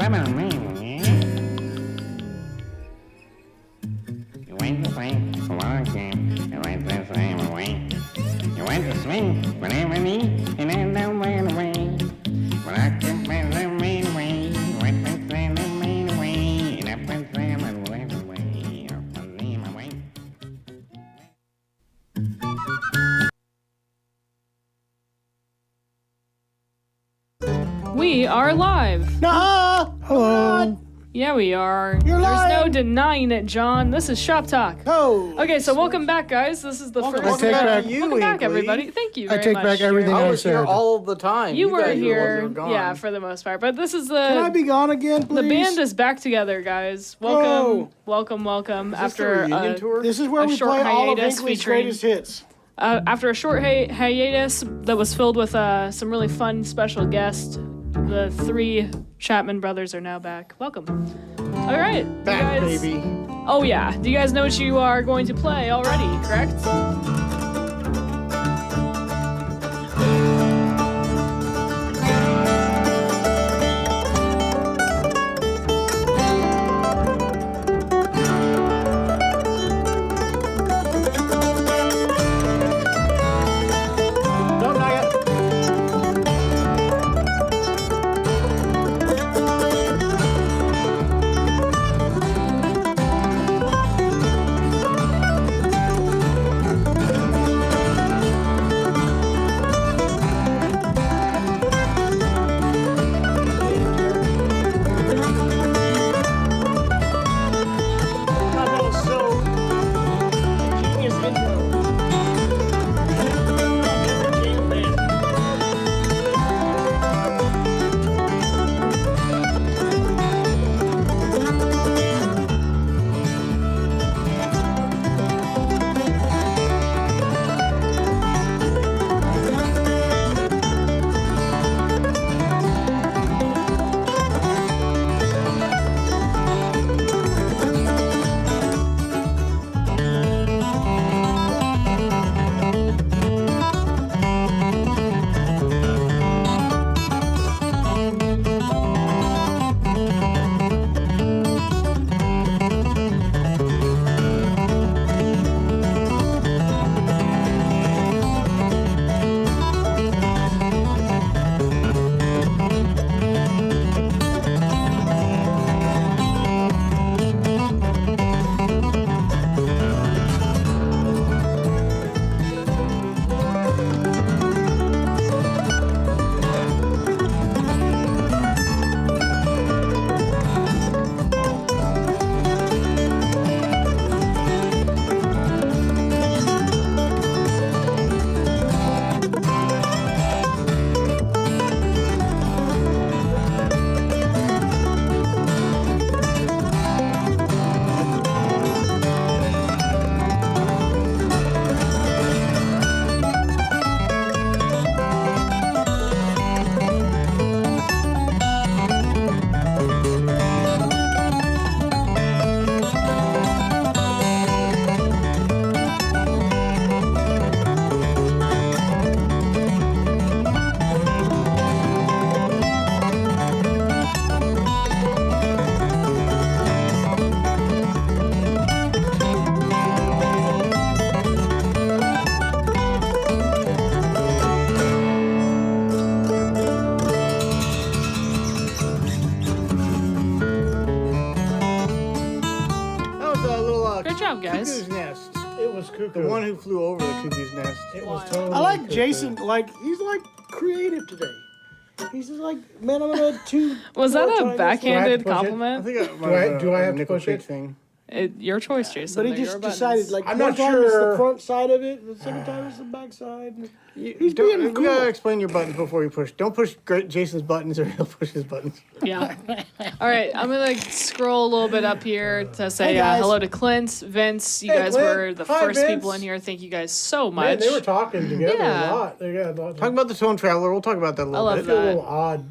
You went to swing a long time, you went the same away. You went to swing whenever me, and then down went away. When I can find the main way, went to send the main way, and up and slam and went away, up and leave my way. We are live. Nah! Hello. Yeah, we are. You're There's lying. no denying it, John. This is Shop Talk. Oh! Okay, so welcome back, guys. This is the first. I take back- welcome back, everybody. Thank you I very take much. back everything I I was here said. all the time. You were guys here, were gone. yeah, for the most part. But this is Can I be gone again, please? the band is back together, guys. Welcome, welcome. Is this the After reunion tour? This is where a we short play all of hiatus English featuring- greatest hits. after a short hiatus that was filled with some really fun special guests, the three Chapman brothers are now back. Welcome. All right, you Back, guys- baby. Oh yeah. Do you guys know what you are going to play already? Correct? No, not yet. God, that was so genius intro. That was a little Great job, guys. cuckoo's nest. It was cuckoo. The one who flew over the cuckoo's nest. It was Wow. totally I like cuckoo. Jason. Like, he's like creative today. He's just like, man, I'm gonna two. Was that more a times. backhanded Do I have to push it? I compliment? think it Do I have to nickel push pick it? thing. Your choice, Jason. But he They're just your buttons. decided, like, I'm one not time it's the sure- front side of it, the second time it's the back side. He's Don't- being You cool. gotta explain your buttons before you push. Don't push Jason's buttons or he'll push his buttons. Yeah. All right, I'm gonna scroll a little bit up here to say Hey, guys. hello to Clint, Vince. You Hey, guys Clint. were the Hi, first Vince. people in here. Thank you guys so much. Man, they were talking together Yeah. a lot. They got a lot. Talking about the Tone Traveler, we'll talk about that a little love bit. I feel a that. little odd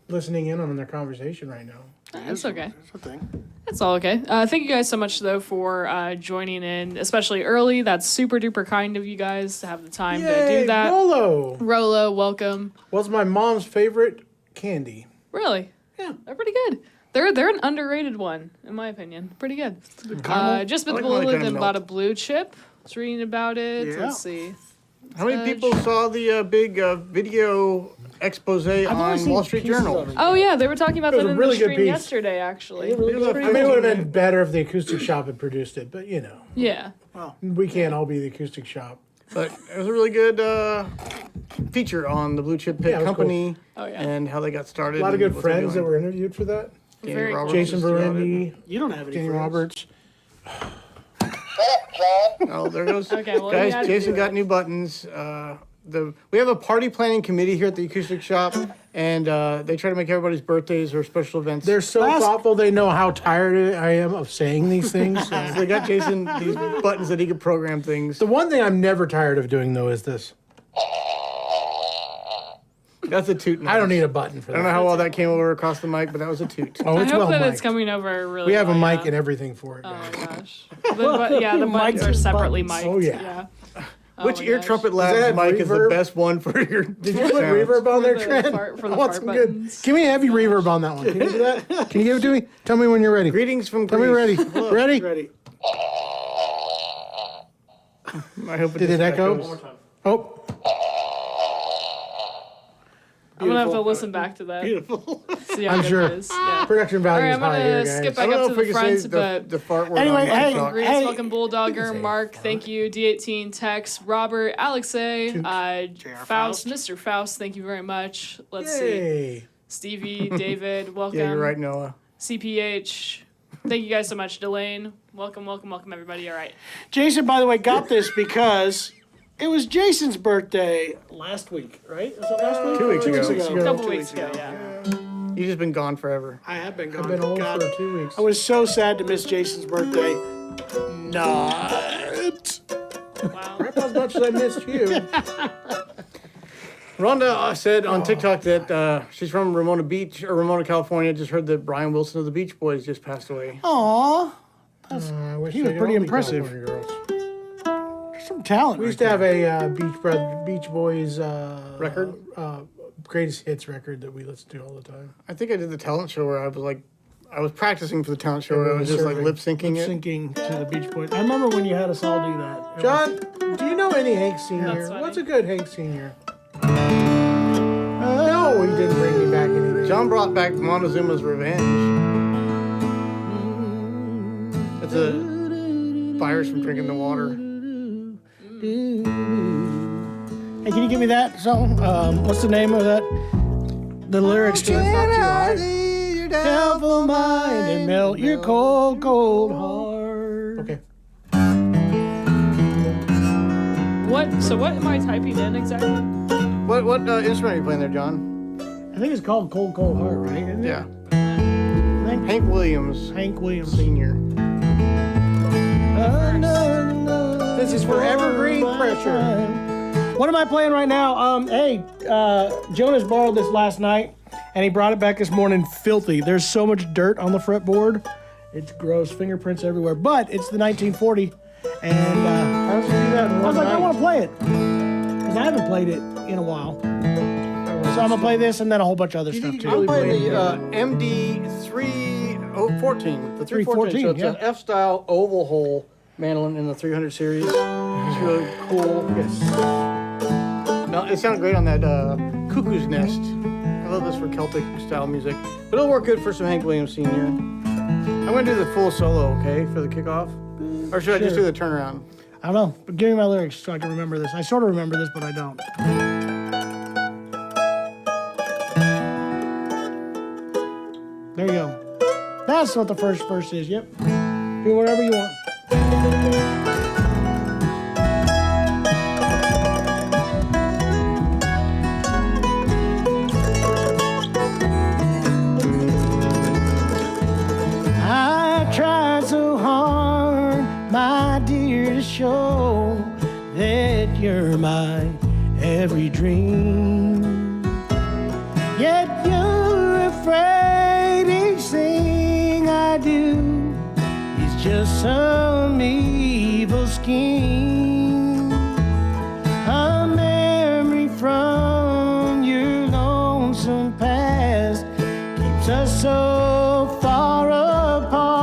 listening in on their conversation right now. That's okay. That's a thing. That's all okay. Thank you guys so much though for joining in, especially early. That's super duper kind of you guys to have the time to Yay, do that. Rolo Rolo, welcome. was my mom's favorite candy. Really? Yeah. They're pretty good. They're an underrated one, in my opinion. Pretty good. Just been I like Lookin kind of and milk. bought a blue chip. Was reading about it. Yeah. Let's see. How many people saw the big video expose only on seen Wall Street pieces Journal? of it. Oh yeah, they were talking about It was that a in really the good stream piece. yesterday, actually. It was a I mean, it would have 15 been better if the Acoustic Shop had produced it, but you know, Yeah. we can't all be the Acoustic Shop. But it was a really good feature on the Blue Chip Pit Yeah, it was Company cool. Oh, yeah. and how they got started. A lot of and good what they're friends that doing. were interviewed for that. Danny Very cool. Roberts Jason was throughout it. Verendi, You don't have any Danny friends. Roberts. Oh, there goes. Okay, well, guys, you had to Jason do got it. new buttons. We have a party planning committee here at the Acoustic Shop, and they try to make everybody's birthdays or special events. They're so thoughtful. They know how tired I am of saying these things. So they got Jason these buttons that he could program things. The one thing I'm never tired of doing though is this. That's a toot. I don't need a button for I don't know that. how well that came over across the mic, but that was a toot. Oh, I it's hope well that mic'd. it's coming over really We have a well, mic yeah. and everything for it. Oh guys. my gosh. The buttons are separately mic'd. Oh, yeah. Oh Which my Ear gosh. Trumpet that Labs mic is the reverb? best one for your? Did you put reverb on there, For the Trent? fart- for I the want fart some good. buttons. Give me a heavy reverb on that one. Can you do that? Can you give it to me? Tell me when you're ready. Greetings from Tell me Greece. ready. Hello. Ready? Ready. I hope Did it just echo? echoes. Oh, I'm gonna have to listen back to that. Beautiful. See how I'm good sure. it is. Yeah. Production All value right, is I'm high here, gonna guys. skip I back don't know up if to we the can front, say but the fart word Anyway, on hey, TikTok. Grease, Hey. welcome Bulldogger, Mark, thank you, D18 Tex, Robert, Alexei, Faust, Mr. Faust, thank you very much. Let's see, Yay. Stevie, David, welcome. Yeah, you're right, Noah. CPH, thank you guys so much. Delane, welcome, everybody. All right. Jason, by the way, got this because it was Jason's birthday last week, right? Was it last week? 2 weeks ago. A couple 2 weeks ago, yeah. You've just been gone forever. I have been gone. I've been old God, for 2 weeks. I was so sad to miss Jason's birthday. Not. Wow. As much as I missed you. Rhonda said on TikTok that she's from Ramona, California. Just heard that Brian Wilson of the Beach Boys just passed away. Aw, I wish He they was could pretty all be impressive. California girls. some talent. We used to have a Beach Boys Record? Greatest hits record that we listened to all the time. I think I did the talent show where I was practicing for the talent show where I was just like lip syncing it. Syncing to the Beach Boys. I remember when you had us all do that. It John, do you know any Hank Sr.? That's funny. What's a good Hank Sr.? No, he didn't bring me back anything. John brought back Montezuma's Revenge. It's a virus from drinking the water. Hey, can you give me that song? What's the name of that? The lyrics to it. Devil mind and melt your cold, cold heart. Okay. What am I typing in exactly? What instrument are you playing there, John? I think it's called Cold, Cold Heart, right? Isn't it? Yeah. I think Hank Williams, Hank Williams. Senior. This is for evergreen pressure. What am I playing right now? Jonas borrowed this last night, and he brought it back this morning filthy. There's so much dirt on the fretboard. It's gross, fingerprints everywhere. But it's the 1940, and How does he do that in I one was like, I night? want to play it because I haven't played it in a while. So I'm gonna play this and then a whole bunch of other stuff too. I'm playing the MD3014, the 314. 314, So it's yeah. an F-style oval hole mandolin in the 300 series. It's really cool. Yes. No, it sounded great on that Cuckoo's Nest. I love this for Celtic style music, but it'll work good for some Hank Williams Sr. I'm gonna do the full solo, okay, for the kickoff, or should I just do the turnaround? I don't know, but give me my lyrics so I can remember this. I sort of remember this, but I don't. There you go. That's what the first verse is. Yep. Do whatever you want. I tried so hard, my dear, to show that you're my every dream. Yet you're afraid each thing I do is just some evil scheme. A memory from your lonesome past keeps us so so far apart?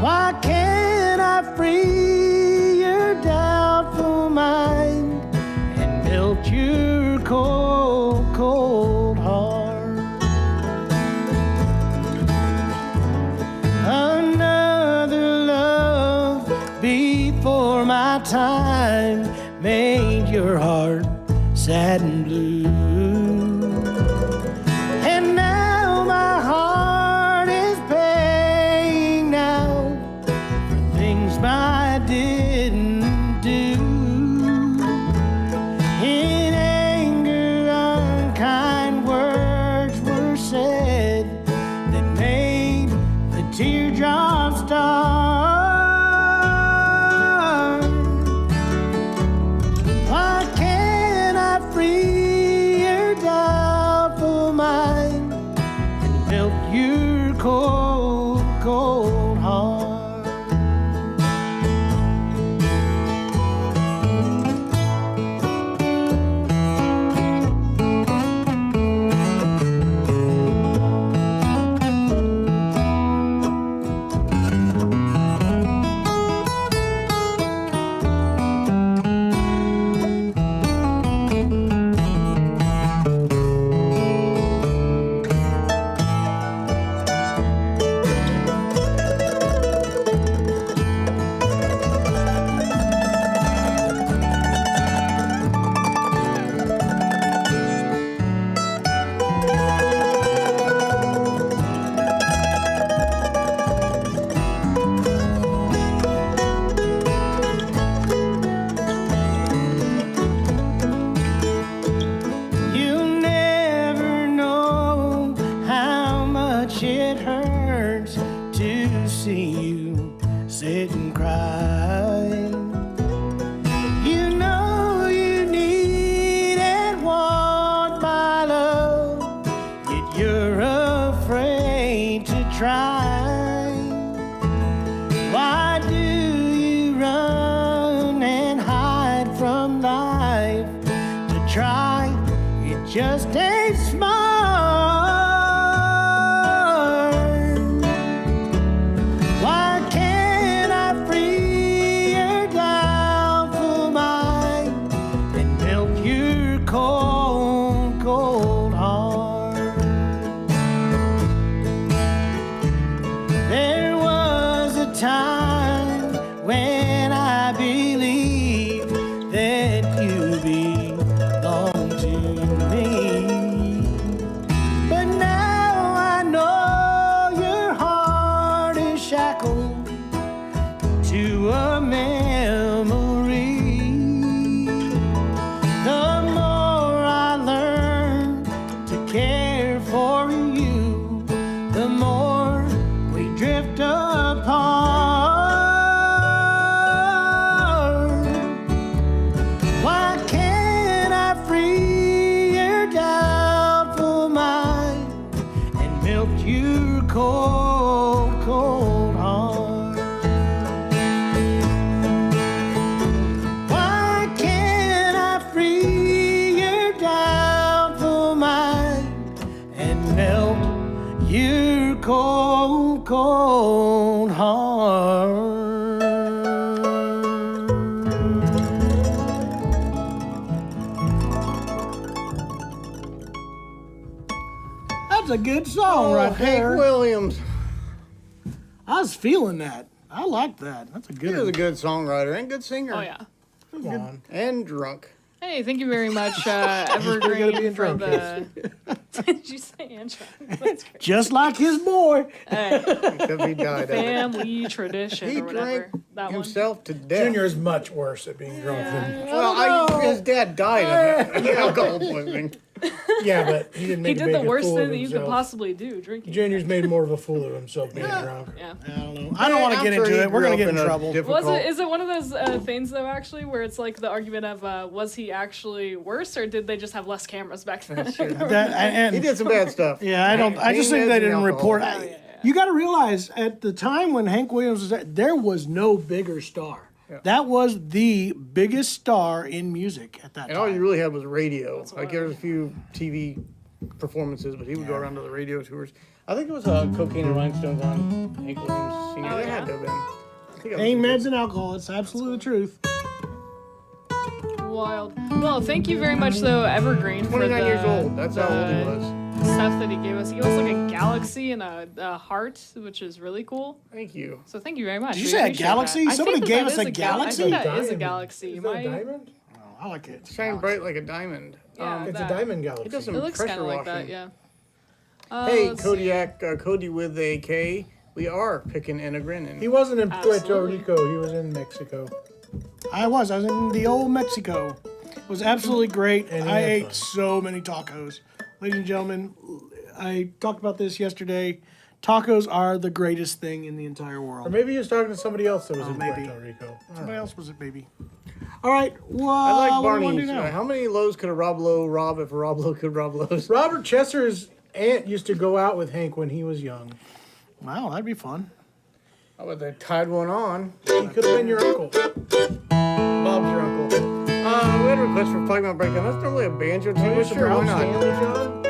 Why can't I free your doubtful mind and melt your cold, cold heart? Another love before my time made your heart sad and blue. And now my heart is paying now for things I didn't do. In anger, unkind words were said that made the teardrops start. Why can't I free your doubtful mind and melt your cold, cold heart? You'll never know how much it hurts to see you sit and cry. You know you need and want my love, yet you're afraid to try. Why do you run and hide from life to try? It just ain't smart. Why can't I free your doubtful mind and melt your cold, cold heart? There was a time when I believed that you belonged to me. But now I know your heart is shackled to a memory. The more I learn to care for you, the more we drift apart. Why can't I free your doubtful mind and melt your cold, cold heart? Why can't I free your doubtful mind and melt your cold, cold heart? That's a good song right Hank there. Williams. I was feeling that. I like that. That's a He good was a good songwriter and good singer. Oh yeah. Come on. And drunk. Hey, thank you very much, Evergreen, being for drunk, the. Did you say Andrew? That's great. Just like his boy. Hey, Except he died of it. family tradition He or whatever. drank That one. himself to death. Junior is much worse at being drunk than. Well, his dad died of it. Alcohol poisoning. Yeah, but he didn't He make a did the big worst fool thing of that you could himself. possibly do, drinking. Junior's made more of a fool of himself being drunk. Yeah. I don't know. I don't want to I'm get sure into he it. We're grew going to up get in a trouble. difficult- Is it one of those things though, actually, where it's like the argument of was he actually worse, or did they just have less cameras back then? And, He did some bad stuff. yeah, I don't. I just think Pain they meds and didn't report. alcohol. You got to realize at the time when Hank Williams was there was no bigger star. That was the biggest star in music at that And time. all you really had was radio. Like wild. there was a few TV performances, but he would go around to the radio tours. I think it was Cocaine and Rhinestones on Hank Williams Sr. Oh, It yeah? had to have been. I think Pain, meds, and alcohol. It's absolutely the truth. Wild. Well, thank you very much, though, Evergreen, for 29 the, years old. That's how old he the was. stuff that he gave us. He gave us like a galaxy and a heart, which is really cool. Thank you. So thank you very much. Did you We say a appreciate galaxy? that. I Somebody think gave that us is a I galaxy? think that is a Diamond. galaxy. Is that a My- diamond? Oh, I like it. Shine bright like a diamond. Yeah, It's that. a diamond He does galaxy. some It looks kind pressure of like washing. that, yeah. Hey, let's see. Kodiak, Cody with a K. We are picking and a grinning. He wasn't in Puerto Absolutely. Rico. He was in Mexico. I was in the old Mexico. It was absolutely great. And he I had ate fun. so many tacos. Ladies and gentlemen, I talked about this yesterday. Tacos are the greatest thing in the entire Or world. maybe he was talking to somebody else that was in maybe. Puerto Rico. Somebody else was it, maybe? All right. Well, I like what do we wanna Barney's. do now? How many lows could a Rob Lowe rob if a Rob Lowe could rob Lowe's? Robert Chesser's aunt used to go out with Hank when he was young. Wow, that'd be fun. How about they tied one on? He could have been your uncle. Bob's your uncle. We had a request for Plug My Breakdown. That's normally a banjo tune. Are you sure? Why Ralph not? Stanley, John?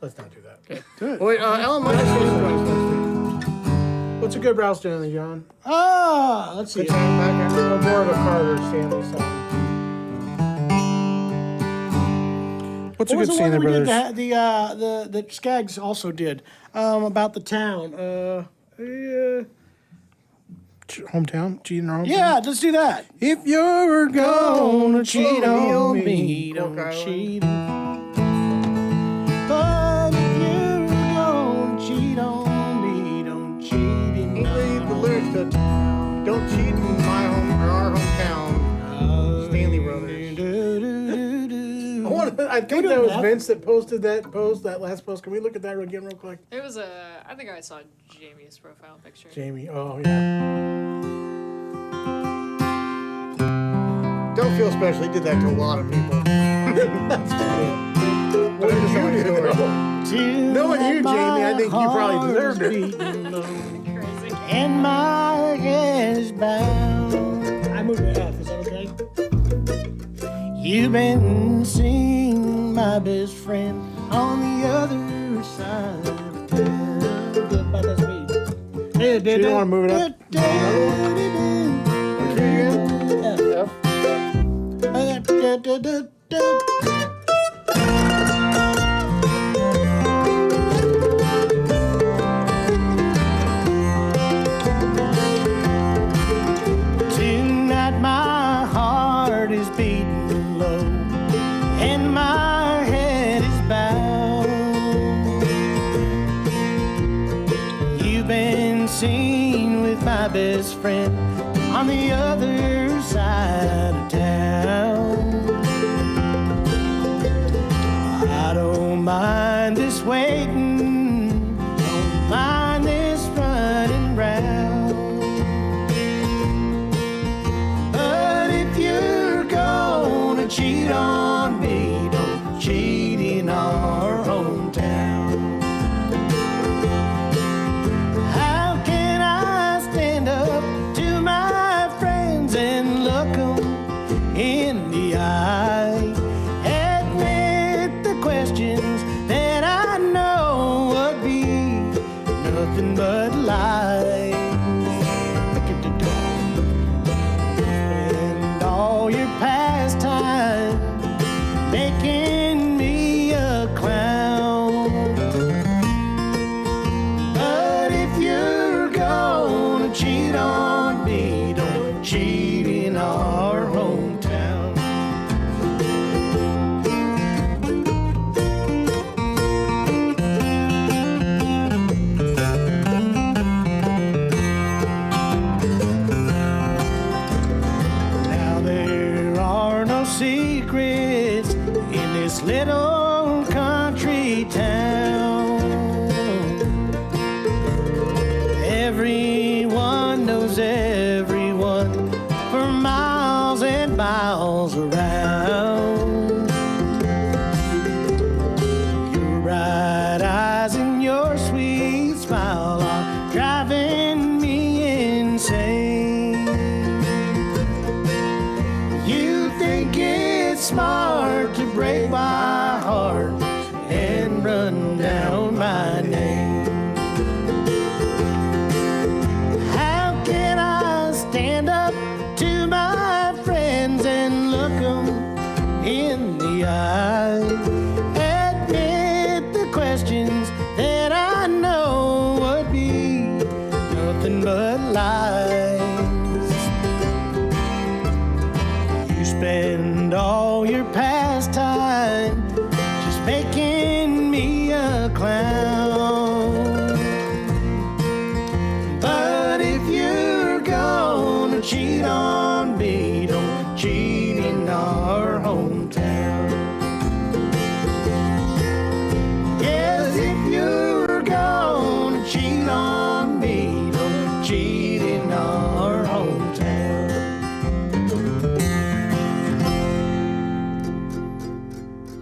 Let's not do that. Wait, Ellen Michaels is joining us next week. What's a good Ralph Stanley, John? Let's see. Good time back after. Or more of a Carter Stanley song. What's What a was good the one Stanley that we did? Brothers? The Skaggs also did about the town. Hometown? Cheating our hometown? Yeah, let's do that. If you're gonna cheat on me, me, Cork don't Island. cheat. But if you're gonna cheat on me, don't cheat in He read the lyrics to Don't Cheat in My Home or Our Hometown. Stanley Brothers. I think do that was that? Vince that posted that last post. Can we look at that again real quick? It was I think I saw Jamie's profile picture. Jamie, oh yeah. Don't feel special. He did that to a lot of people. That's funny. But I'm just telling you a story. Knowing you, Jamie, I think you probably deserved it. Crazy. And my head is bound. I moved to F. Is that okay? You've been seeing my best friend on the other side of town. Good about that speed. Hey, You don't want to move it up? Tonight my heart is beating low and my head is bowed. You've been seen with my best friend on the other side of town. I don't mind this waiting, don't mind this running round. But if you're gonna cheat on me, don't cheat in our hometown. How can I stand up to my friends and look 'em in the eye? Admit the questions that I know making me a clown. But if you're gonna cheat on me, don't cheat in our hometown. Yes, if you're gonna cheat on me, don't cheat in our hometown.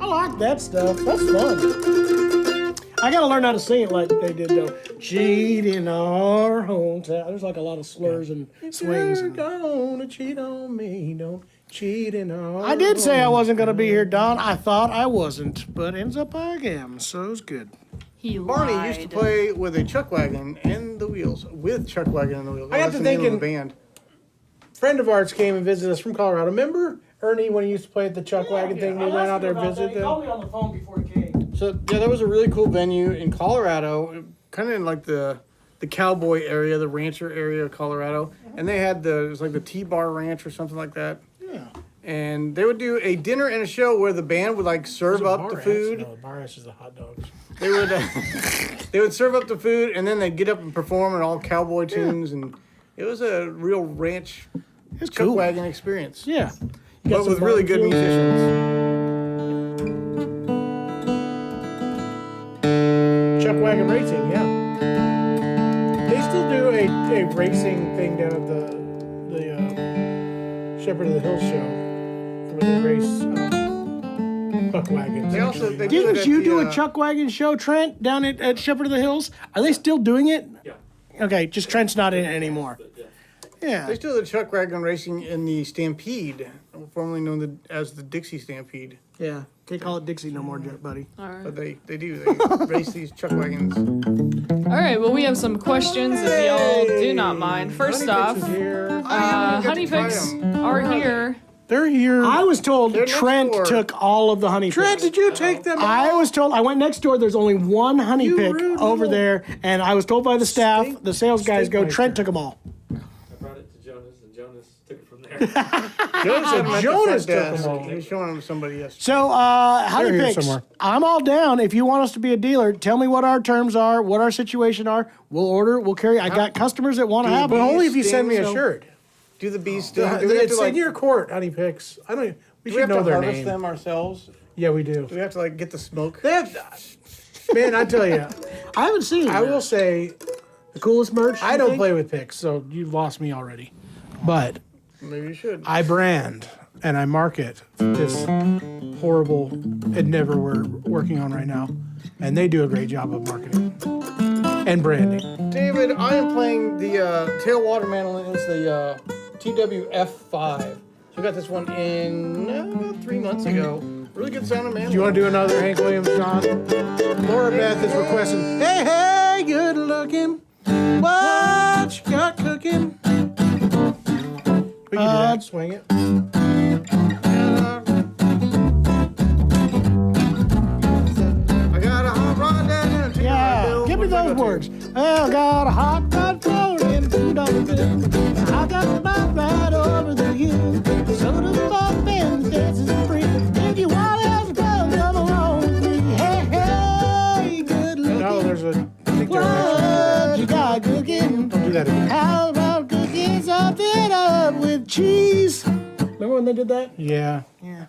I like that stuff. That's fun. I gotta learn how to sing it like they did though. Cheat in our hometown. There's like a lot of slurs and swings. You're gonna cheat on me, don't cheat in our I did say I wasn't gonna be here, Don. I thought I wasn't, but ends up I am. So it's good. He Barney lied. used to play with a chuck wagon and the wheels. With chuck wagon and the wheels. I got That's to the name of the thinking- band. friend of ours came and visited us from Colorado. Remember Ernie when he used to play at the chuck wagon thing? We went out there and visited He called them. me on the phone before he came. So yeah, that was a really cool venue in Colorado, kind of in like the cowboy area, the rancher area of Colorado, and they had it was like the T-Bar Ranch or something like that. Yeah. And they would do a dinner and a show where the band would like serve up the food. No, the bar ass is the hot dogs. They would they would serve up the food and then they'd get up and perform in all cowboy tunes, and it was a real ranch It's chuck cool. wagon experience. Yeah. But with really good musicians. Chuck wagon racing, yeah. They still do a racing thing down at the Shepherd of the Hills show where they race buck wagons. They also they do it Didn't at you the, do a chuck wagon show, Trent, down at Shepherd of the Hills? Are they still doing it? Yeah. Okay, just Trent's not in it anymore. Yeah. They still do the chuck wagon racing in the Stampede, formerly known as the Dixie Stampede. Yeah. Can't call it Dixie no more, buddy. All right. But they do. They race these chuck wagons. All right. Well, we have some questions if y'all do not mind. First off, honey picks are here. They're here. I was told They're next Trent door. took all of the honey Trent, picks. did you take them? I was told, I went next door, there's only one honey You pick rude over little there, and I was told by the staff, the sales guys go, steak Trent meister. took them all. I brought it to Jonas, and Jonas took it from there. Jonas took Desk. them all. He's showing them to somebody yesterday. So, honey They're here picks, somewhere. I'm all down. If you want us to be a dealer, tell me what our terms are, what our situation are. We'll order, we'll carry. I got customers that want to have But them. only if you send me a So- shirt. Do the bees still? Do we have It's to like? in your court, honey picks. I don't. We Do we should have know to their harvest name. them ourselves? Yeah, we do. Do we have to like get the smoke? They have, man, I tell you, I haven't seen I will say the coolest merch. I you don't think? play with picks, so you've lost me already. But Maybe you should. I brand and I market this horrible endeavor we're working on right now, and they do a great job of marketing and branding. David, I am playing the tailwater mandolin. It's the TWF5. So I got this one in 3 months ago. Really good sounding mandolin. Do you want to do another Hank Williams, John? Laura Beth is requesting, hey, hey, good looking. What you got cooking? We can do that. Swing it. I got a hot rod down in a Yeah, give me those words. Well, got a hot rod flowing $2 bill. I got my ride over the hill. Soda pop and dances free. If you want to go, come along with me. Hey, hey, good looking. No, there's a. I think there's What you got cooking? Don't do that again. How about cooking something up with cheese? Remember when they did that? Yeah. Yeah.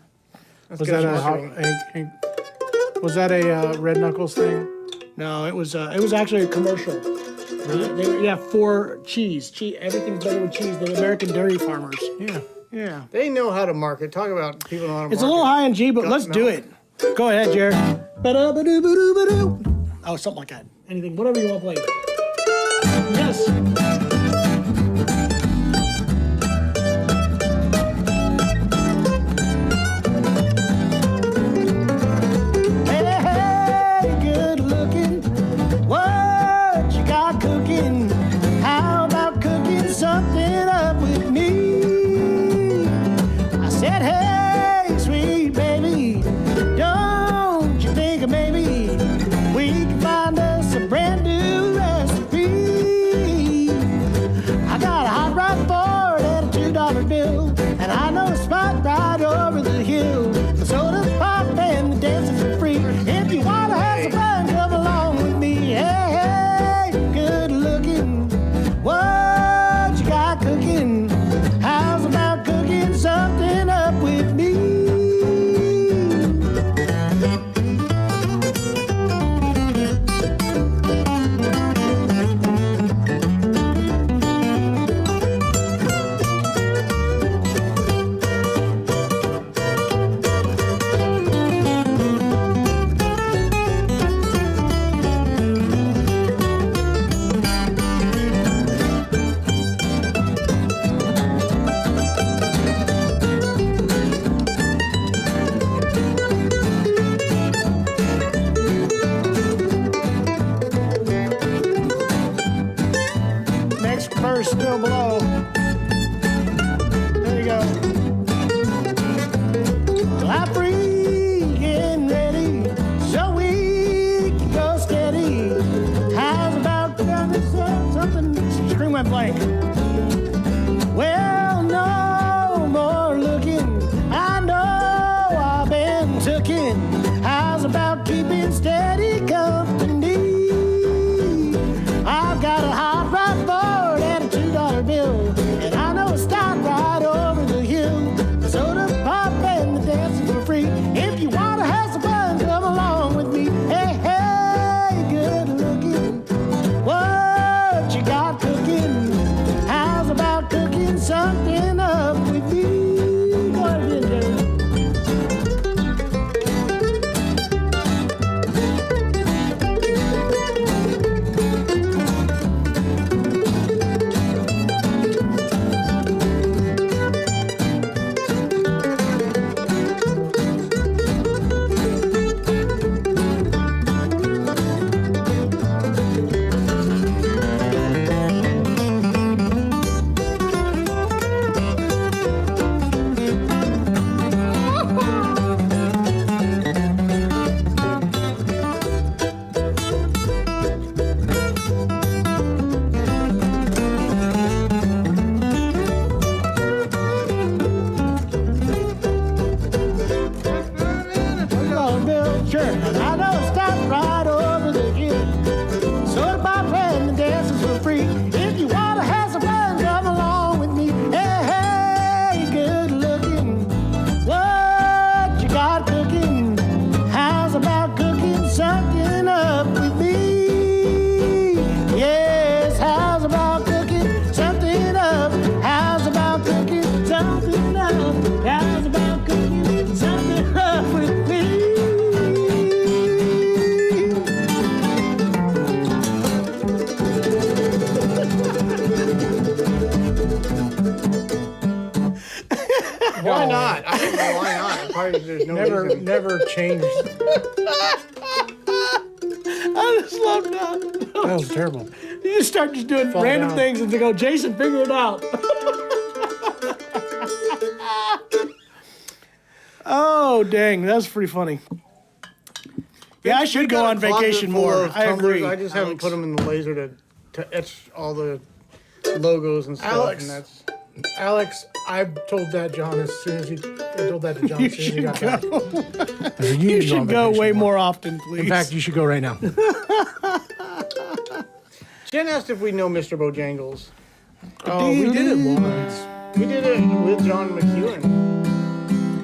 Let's Was get that a marketing. Hank? Was that a Red Knuckles thing? No, it was actually a commercial. Yeah, for cheese. Everything's better with cheese than American dairy farmers. Yeah. Yeah. They know how to market. Talk about people know how to market. It's a little high in G, but let's do it. Go ahead, Jared. Ba-da-ba-doo-ba-doo-ba-doo. Oh, something like that. Anything, whatever you want to play. Yes. Hey, hey, good looking. What you got cooking? How about cooking something up with me? I said, hey, sweet baby, don't you think maybe we can find us a brand new recipe? still below. There you go. Well, I'm free and ready, so we can go steady. How's about something? Screen went blank. Well, no more looking. I know I've been tookin'. How's about keeping steady company? I've got a hot rod board and a $2 bill, and I know a stop right over the hill. The soda pop and the dancing for free. If you wanna have some fun, come along with me. Hey, hey, good looking. What you got cooking? How's about cooking something up with me? Go ahead, Jerry. Sure, and I know stop right over the hill. So my friend, the dances for free. If you wanna have some fun, come along with me. Hey, hey, good looking. What you got cooking? How's about cooking something up with me? Yes, how's about cooking something up? How's about cooking something up? How's about cooking something up with me? Why not? I don't know why not. Probably there's no reason. Never changed. I just love that. That was terrible. You just start just doing Fall random down. things and they go, Jason, figure it out. Oh, dang. That's pretty funny. Yeah, I should go on vacation Full more. of I tumblers. agree. I just haven't put them in the laser to etch all the logos and stuff. Alex. And that's Alex, I told that John as soon as I told that to John You as soon as he should got go. back. I said, You need to should on go vacation way more often, please. In fact, you should go right now. Jen asked if we know Mr. Bojangles. Oh, we did it once. We did it with John McEwen.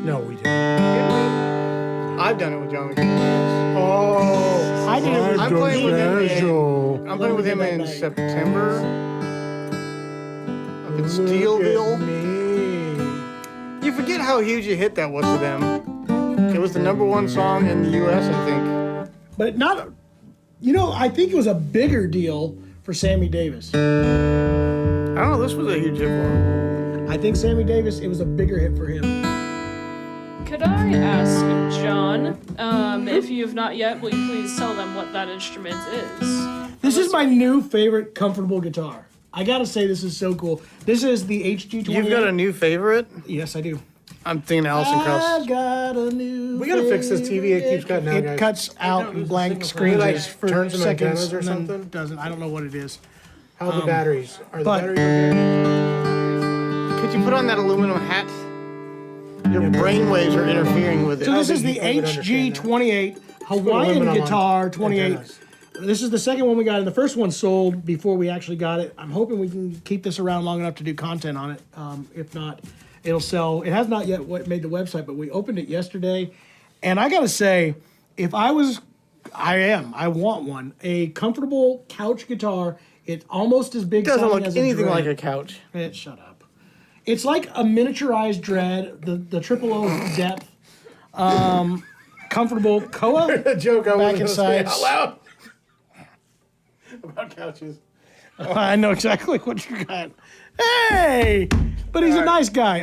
No, we didn't. Didn't we? I've done it with John McEwen. Oh, I did it with I'm playing with him. special. I'm playing with him in September. Up in Steelville. Me. You forget how huge a hit that was for them. It was the #1 song in the U.S., I think. But not, you know, I think it was a bigger deal for Sammy Davis. I don't know. This was a huge hit for him. I think Sammy Davis, it was a bigger hit for him. Could I ask John, if you have not yet, will you please tell them what that instrument is? This is my new favorite comfortable guitar. I gotta say, this is so cool. This is the HG28. You've got a new favorite? Yes, I do. I'm thinking Alison I Krauss. got a new We gotta fix this TV. It keeps cutting out, It guys. cuts out blank screens Like, for turns some seconds antennas or and then something? doesn't. I don't know what it is. How are the batteries? Are the but- batteries okay? Could you put on that aluminum hat? Your brainwaves are interfering with it. So this think is the people would understand HG28 Hawaiian aluminum on guitar 28. antennas. This is the second one we got, and the first one sold before we actually got it. I'm hoping we can keep this around long enough to do content on it. If not, it'll sell. It has not yet made the website, but we opened it yesterday. And I gotta say, if I want one. A comfortable couch guitar. It's almost as big It doesn't sounding look as a anything Dread. like a couch. Shut up. It's like a miniaturized Dread, the triple O depth. Comfortable Koa. A joke I Back wasn't in gonna say sides. out loud. About couches. I know exactly what you got. Hey! But he's a nice guy.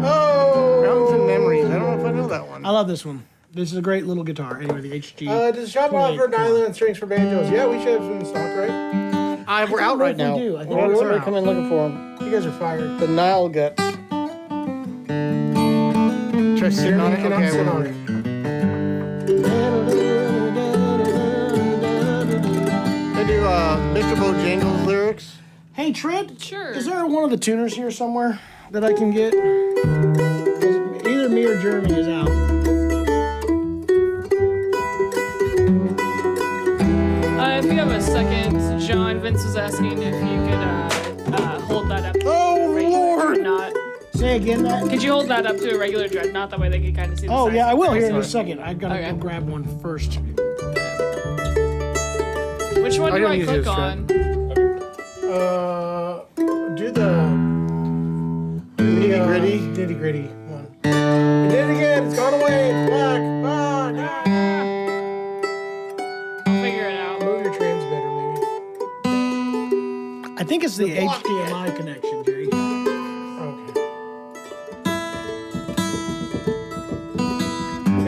Grounds and Memories. I don't know if I know that one. I love this one. This is a great little guitar. Anyway, the HG. Does Shoppe offer nylon and strings for banjos? Yeah, we should have some in stock, right? We're out right now. We do. I think We're we're gonna out. come in looking for them. You guys are fired. The Nile guts. Try sitting on it. Cannot Okay, sit we're on on it. They do Mr. Bojangles lyrics. Hey, Trent. Sure. Is there one of the tuners here somewhere that I can get? Either me or Jeremy is out. If you have a second, John, Vince was asking if you could hold that up to a regular dreadnought. Say again that. Could you hold that up to a regular dreadnought? That way they can kind of see the Oh, size yeah, I of will it. here in a second. I've got to Okay. go grab one first. Which one I do don't I use click this, on? Do the Nitty gritty. nitty gritty one. You did it again. It's gone away. It's black. Ah, no. I'll figure it out. Move your transmitter, maybe. I think it's the block. HDMI connection, Jerry. Okay.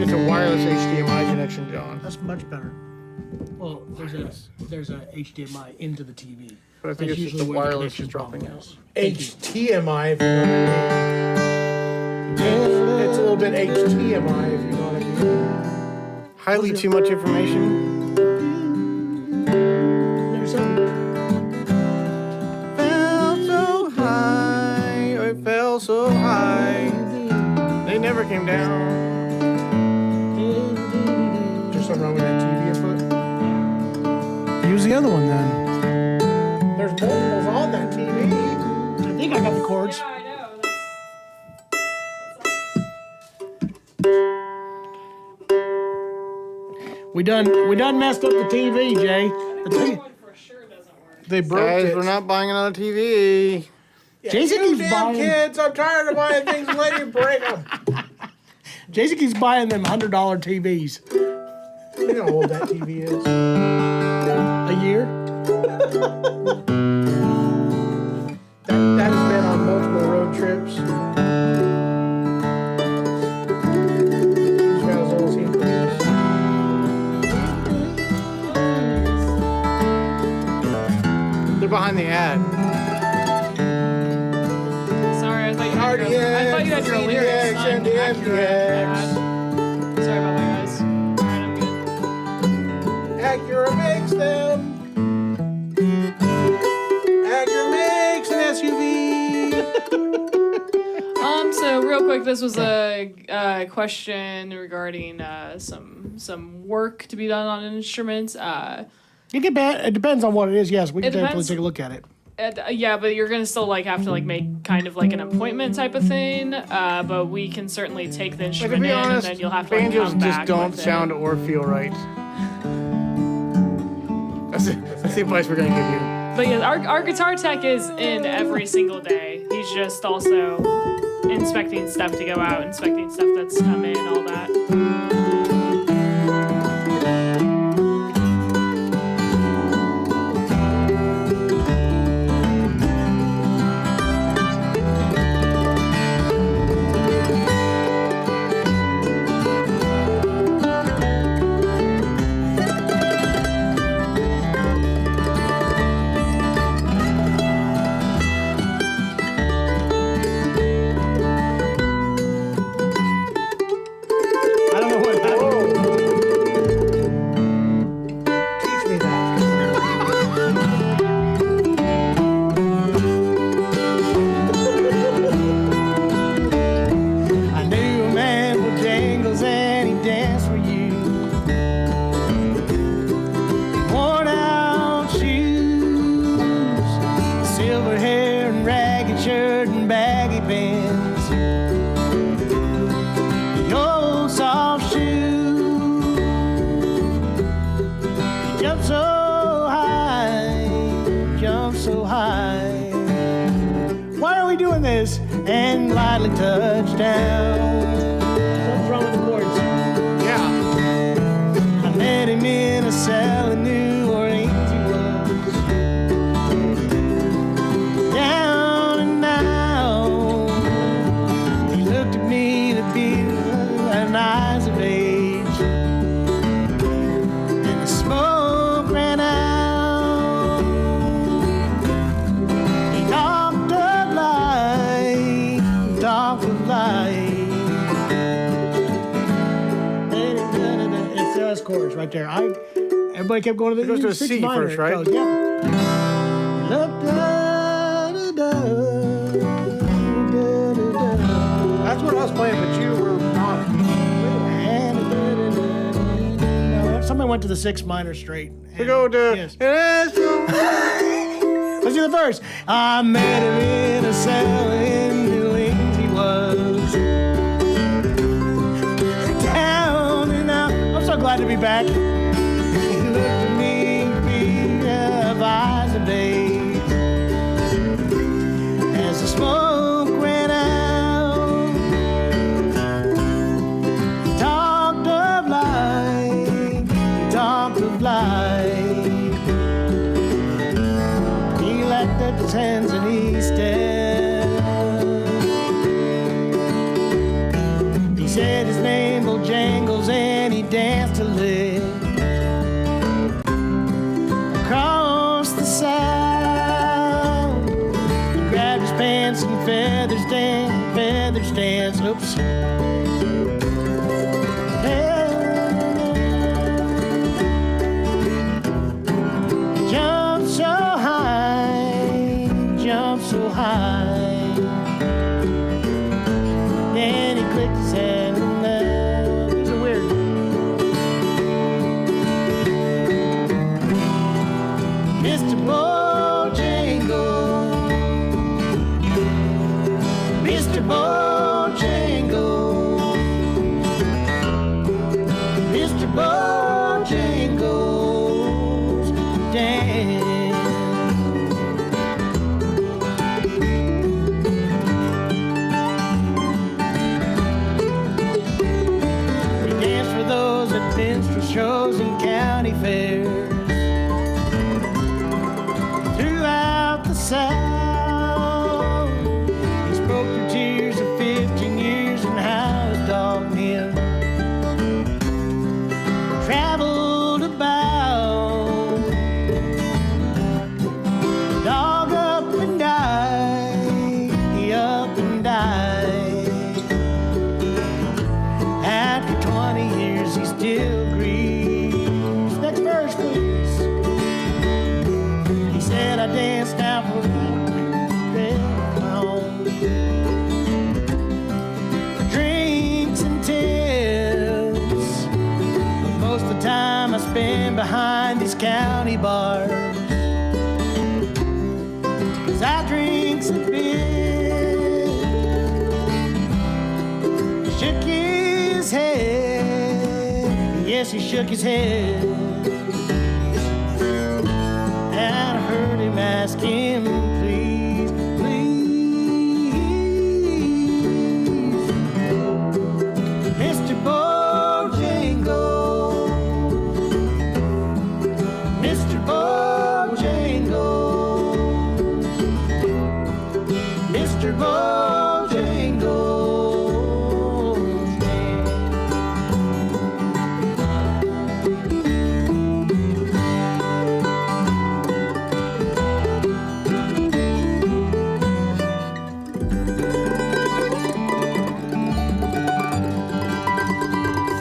It's a wireless HDMI connection, John. That's much better. Well, there's a HDMI into the TV. But I think That's it's just usually the where wireless connection is dropping problem out. is. HTMI, if you know what I mean. It's a little bit HTMI, if you know what I mean. Highly too much information. There's some. Fell so high, oh, it fell so high. They never came down. Is there something wrong with that TV input? Use the other one then. There's multiples on that TV. I think I got the cords. Yeah, I know. We done messed up the TV, Jay. The That thing- one for sure doesn't work. They broke Guys, it. we're not buying another TV. Jason You keeps damn buying. kids, I'm tired of buying things and letting you break them. Jason keeps buying them $100 TVs You know how old that TV is. a year. That has been on multiple road trips. It's about as old as he is. They're behind the ad. Sorry, I thought you had your lyrics CDX, and the unaccurate. MDX. Sorry about that, guys. Alright, I'm good. Acura makes them. Acura makes an SUV. So real quick, this was a question regarding some work to be done on instruments. It depends on what it is. Yes, we can It definitely depends. take a look at it. Yeah, but you're gonna still have to make kind of like an appointment type of thing. But we can certainly take the But to instrument be in, honest, and then you'll have to banjos come just back don't with sound it. or feel right. That's the advice we're gonna give you. But yeah, our guitar tech is in every single day. He's just also inspecting stuff to go out, inspecting stuff that's come in, all that. I don't know what happened. Teach me that. I knew a man with jangles and he danced for you. Worn out shoes, silver hair and ragged shirt and baggy pants. Your soft shoe, you jump so high, jump so high. Why are we doing this? And lightly touch down. What's wrong with the chords? Yeah. I met him in a cell in New Orleans. He was down and out. He looked at me, the beard and eyes of age. chorus right there. Everybody kept going to the It goes to a six C minor. first, right? It goes, yeah. Look, da, da, da, da, da, da. That's what I was playing, but you were not. No, somebody went to the 6 minor straight. We go to. Yes. Let's Let's do the verse. I met him in a cell in New Orleans. He was down and out. I'm so glad to be back. He looked at me, of eyes and days. As the smoke ran out, he talked of life. He talked of life. He lacked up his hands and he stepped. He said his name Bojangles and he danced to live across the south. He grabbed his pants and feathers dance. Oops. Jump so high. Then he clicked his hand and these are weird. Mr. Bojangles, Mr. Bojangles, Mr. Bojangles, dance. He danced for those at minstrel shows and county fairs throughout the South. He spoke through tears of 15 years and how his dog and him traveled about. Dog up and died, he up and died. After 20 years, he still grieves. Next verse, please. He said, I danced out for drinks and tips, but most of the time I spend behind these county bars. 'Cause I drinks a bit. Shook his head. Yes, he shook his head. And I heard him ask him, please, please, Mr. Bojangles, Mr. Bojangles, Mr. Bojangles.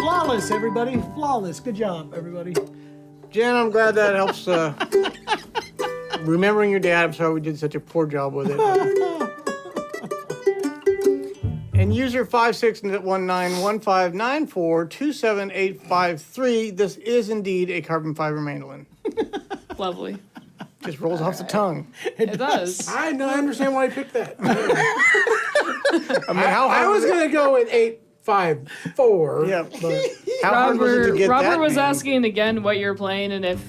Flawless, everybody. Flawless. Good job, everybody. Jen, I'm glad that helps. Remembering your dad, I'm sorry we did such a poor job with it. And user 56191594278553. This is indeed a carbon fiber mandolin. Lovely. Just rolls off the tongue. It does. I understand why I picked that. I mean, how hard I was going to go with 854. Yeah, but how hard was it to get Robert that was name? asking again what you're playing and if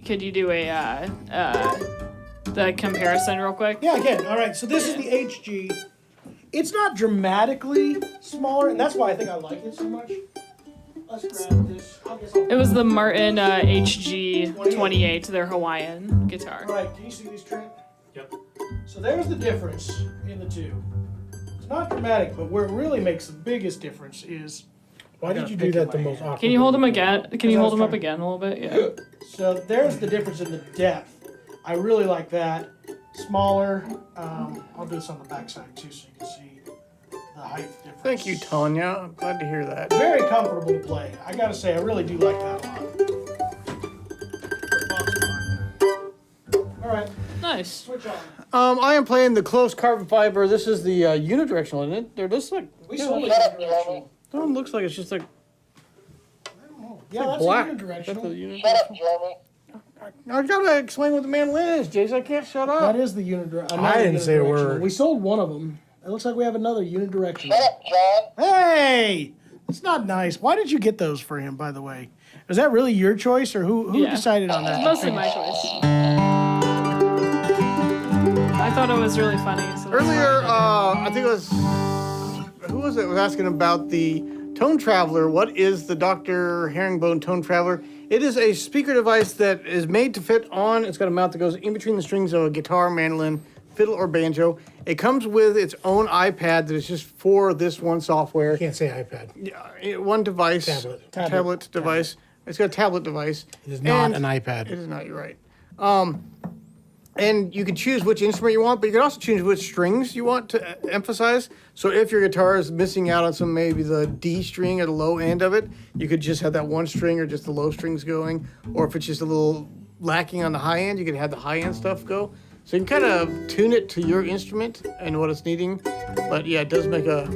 could you do a the comparison real quick? Yeah, again. All right, so this is the HG. It's not dramatically smaller, and that's why I think I like it so much. Let's grab this. It was the Martin HG 28, their Hawaiian guitar. All right, can you see these, Trent? Yep. So there's the difference in the two. It's not dramatic, but where it really makes the biggest difference is. Why did you do that the most awkward? Can you hold them again? Can you I hold was them up trying- again a little bit? Yeah. So there's the difference in the depth. I really like that. Smaller. I'll do this on the back side too so you can see the height difference. Thank you, Tanya. I'm glad to hear that. Very comfortable to play. I gotta say, I really do like that a lot. All right, Nice. switch on. I am playing the close carbon fiber. This is the unidirectional, isn't it? They're just like, We sold it unidirectional. that one looks like it's just like Yeah, that's black. unidirectional. That's the unidirectional. I gotta explain what the mandolin is, Jason. I can't shut up. That is the unidirectional. I didn't say a word. We sold one of them. It looks like we have another unidirectional. Shut up, John. Hey! That's not nice. Why did you get those for him, by the way? Was that really your choice, or who Yeah. decided on that? Mostly my choice. I thought it was really funny. So that's Earlier, why I think it was, who was it, was asking about the Tone Traveler. What is the Dr. Herringbone Tone Traveler? It is a speaker device that is made to fit on. It's got a mount that goes in between the strings of a guitar, mandolin, fiddle, or banjo. It comes with its own iPad that is just for this one software. Can't say iPad. One device. Tablet. Device. It's got a tablet device. It is not And an iPad. It is not, you're right. And you can choose which instrument you want, but you can also choose which strings you want to emphasize. So if your guitar is missing out on some, maybe the D string at the low end of it, you could just have that one string or just the low strings going. Or if it's just a little lacking on the high end, you could have the high end stuff go. So you can kind of tune it to your instrument and what it's needing. But yeah, it does make a...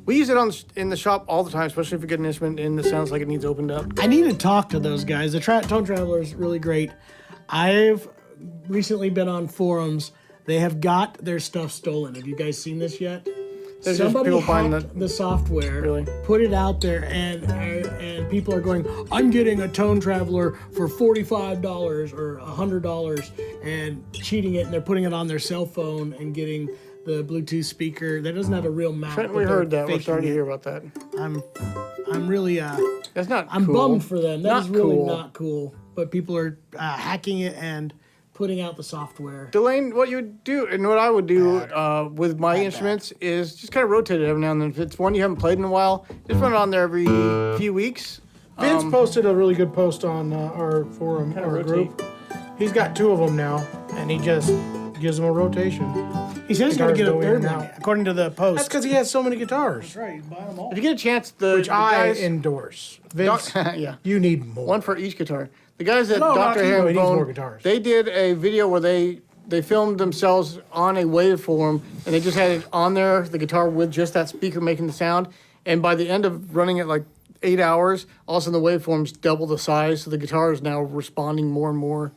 We use it in the shop all the time, especially if you get an instrument and it sounds like it needs opened up. I need to talk to those guys. The Tone Traveler is really great. I've recently been on forums. They have got their stuff stolen. Have you guys seen this yet? There's just Somebody people buying hacked the software, Really? put it out there, and people are going, I'm getting a Tone Traveler for $45 or $100 and cheating it, and they're putting it on their cell phone and getting the Bluetooth speaker that doesn't have a real mount. Trent, but we they're heard that. We're faking sorry to it. hear about that. I'm really That's not I'm cool. bummed for them. That is Not really cool. not cool. But people are hacking it and putting out the software. Delane, what you would do, and what I would do with my instruments is just kind of rotate it every now and then. If it's one you haven't played in a while, just run it on there every few weeks. Vince posted a really good post on our forum, our rotate. group. He's got 2 of them now, and he just gives them a rotation. He says he's going to get a Guitars go in third and one, out. according to the post. That's because he has so many guitars, right. He's buying them all. If you get a chance, which the I guys, endorse. Vince, yeah, you need more. one for each guitar. The guys at No, not Dr. you, he needs more Herringbone, guitars. they did a video where they filmed themselves on a waveform, and they just had it on there, the guitar with just that speaker making the sound. And by the end of running it like 8 hours, all of a sudden the waveform's double the size, so the guitar is now responding more and more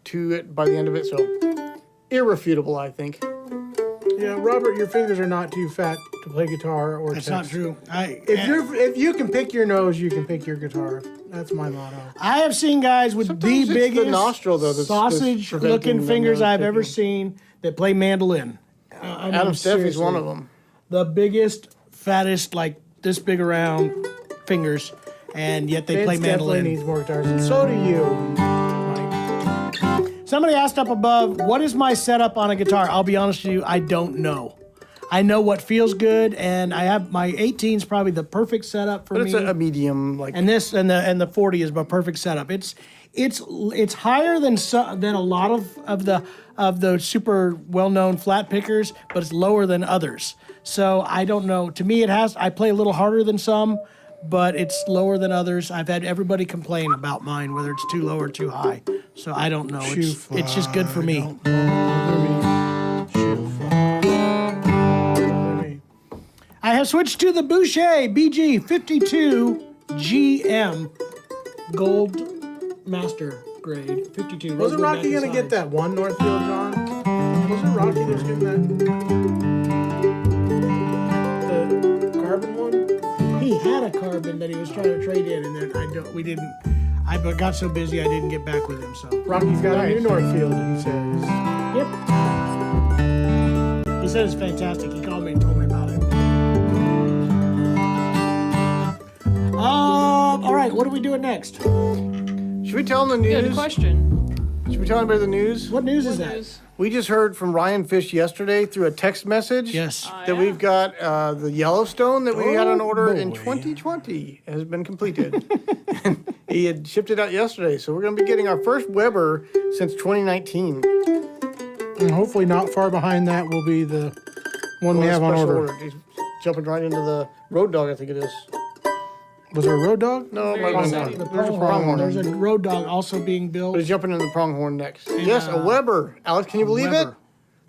to it by the end of it. So irrefutable, I think. Yeah, Robert, your fingers are not too fat to play guitar or That's text. not true. If you can pick your nose, you can pick your guitar. That's my motto. I have seen guys with Sometimes the it's the biggest nostril, though, that's sausage-looking preventing them fingers from I've ever picking. seen that play mandolin. I mean, Adam Steffy's one seriously. of them. The biggest, fattest, like this big around fingers, and yet they Vince play definitely mandolin. needs more guitars, and so do you. Mike. Somebody asked up above, what is my setup on a guitar? I'll be honest with you, I don't know. I know what feels good, and I have my 18 is probably the perfect setup for But me. it's a medium, like And this and the 40 is my perfect setup. It's higher than a lot of the super well-known flat pickers, but it's lower than others. So I don't know. To me, I play a little harder than some, but it's lower than others. I've had everybody complain about mine, whether it's too low or too high. So I don't know. It's just good for me. I have switched to the Boucher BG52 GM Gold Master grade 52. Wasn't Rosebud Rocky back gonna get inside. that one Northfield, John? Wasn't Rocky that was getting that? The carbon one? He had a carbon that he was trying to trade in, and then I got so busy I didn't get back with him. So Rocky's got a new Northfield, he says. yep. He said it's fantastic. He called me and told me about it. All right, what are we doing next? Should we tell them the Good news? question. Should we tell anybody the news? What news is that? News. We just heard from Ryan Fish yesterday through a text message. Yes. That Yeah. we've got the Yellowstone that we had on order in boy. 2020 has been completed. And he had shipped it out yesterday, so we're going to be getting our first Weber since 2019. And hopefully not far behind that will be the one we have on Special order. jumping right into the Road Dog, I think it is. Was there a road dog? No, it Very might have exciting. been The There's a pronghorn. pronghorn. There's a road dog also being built. But he's jumping into the pronghorn next. Yes, a Weber. Alex, can you believe Weber.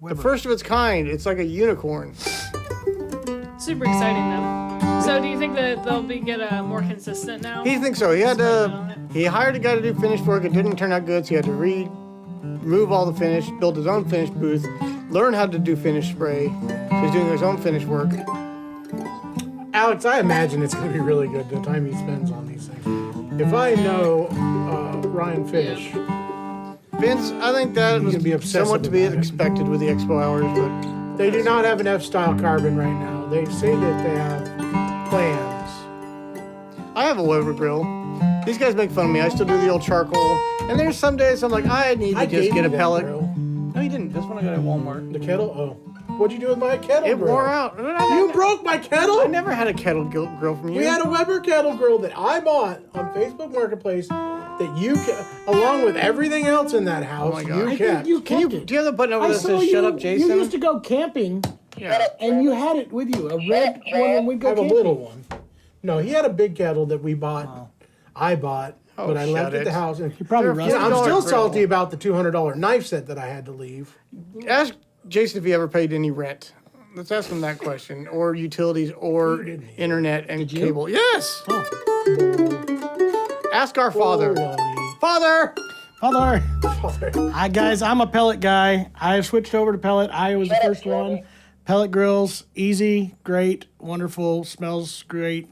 it? The first of its kind. It's like a unicorn. Super exciting though. So do you think that they'll get more consistent now? He thinks so. He hired a guy to do finished work. It didn't turn out good, so he had to remove all the finish, build his own finish booth, learn how to do finish spray. So he's doing his own finish work. Alex, I imagine it's going to be really good the time he spends on these things. If I know Ryan Fish, Vince, I think that was can be obsessive somewhat to be about it. expected with the Expo hours, but they do not have an F-style carbon right now. They say that they have plans. I have a Weber grill. These guys make fun of me. I still do the old charcoal. And there's some days I'm like, I need to just get a pellet. No, you didn't. This one I got at Walmart. The kettle? Oh. What'd you do with my kettle It grill? wore out. You broke my kettle? I never had a kettle grill from you. We had a Weber kettle grill that I bought on Facebook Marketplace that you, along with everything else in that house, my God. you I I kept. think you kept it. Do you have the button over I that saw says you, "Shut up, Jason"? You used to go camping, Yeah. and you had it with you, a red one when we I go have a camping. little one. No, he had a big kettle that we bought. I bought, but I left shut at the it. house. And Probably They're rusty. I'm $40 still grill. salty about the $200 knife set that I had to leave. Ask Jason if he ever paid any rent. Let's ask him that question. Or utilities, or internet and cable. Yes. Ask our father. Father. Father. Hi guys, I'm a pellet guy. I have switched over to pellet. I was the first one. Pellet grills, easy, great, wonderful, smells great,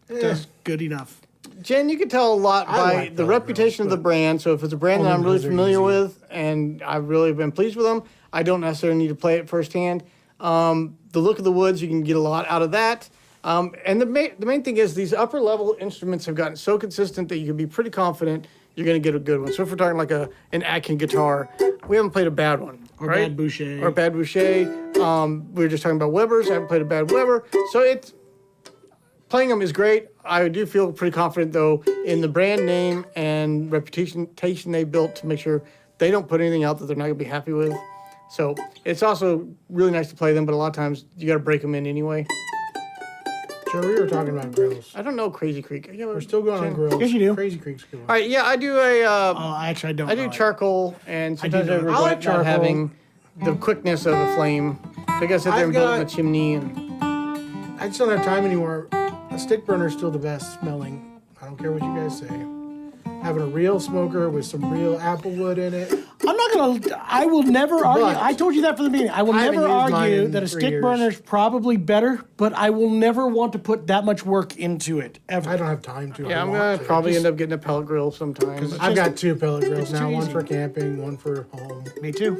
just good enough. Jen, you can tell a lot by like the pellet reputation of the brand. So if it's a brand that I'm really because they're familiar easy. with and I've really been pleased with them, I don't necessarily need to play it firsthand. The look of the woods, you can get a lot out of that. And the main thing is these upper level instruments have gotten so consistent that you can be pretty confident you're going to get a good one. So if we're talking like an Atkin guitar, we haven't played a bad one. Or right? bad Boucher. Or a bad Boucher. We were just talking about Webers. I haven't played a bad Weber. So it's playing them is great. I do feel pretty confident though in the brand name and reputation they built to make sure they don't put anything out that they're not going to be happy with. So it's also really nice to play them, but a lot of times you got to break them in anyway. Sure, we were talking about grills. I don't know Crazy Creek. Yeah, We're still going on grills. Yes, you do. Crazy Creek's good. All right, yeah, I do a. Oh, actually, I don't. I do know it. charcoal, and sometimes I know. regret I like not charcoal. having the quickness of a flame. I guess sit there and build it in the chimney, and I just don't have time anymore. A stick burner is still the best smelling. I don't care what you guys say. Having a real smoker with some real apple wood in it. I'm not gonna. I will never argue. But- I told you that from the beginning. I will I haven't never used mine argue in that a 3 stick years. burner is probably better, but I will never want to put that much work into it ever. I don't have time to. yeah, I I'm want gonna to. probably end up getting a pellet grill sometime. but- I've got 2 pellet grills it's now. too One easy. for camping, one for home. Me too.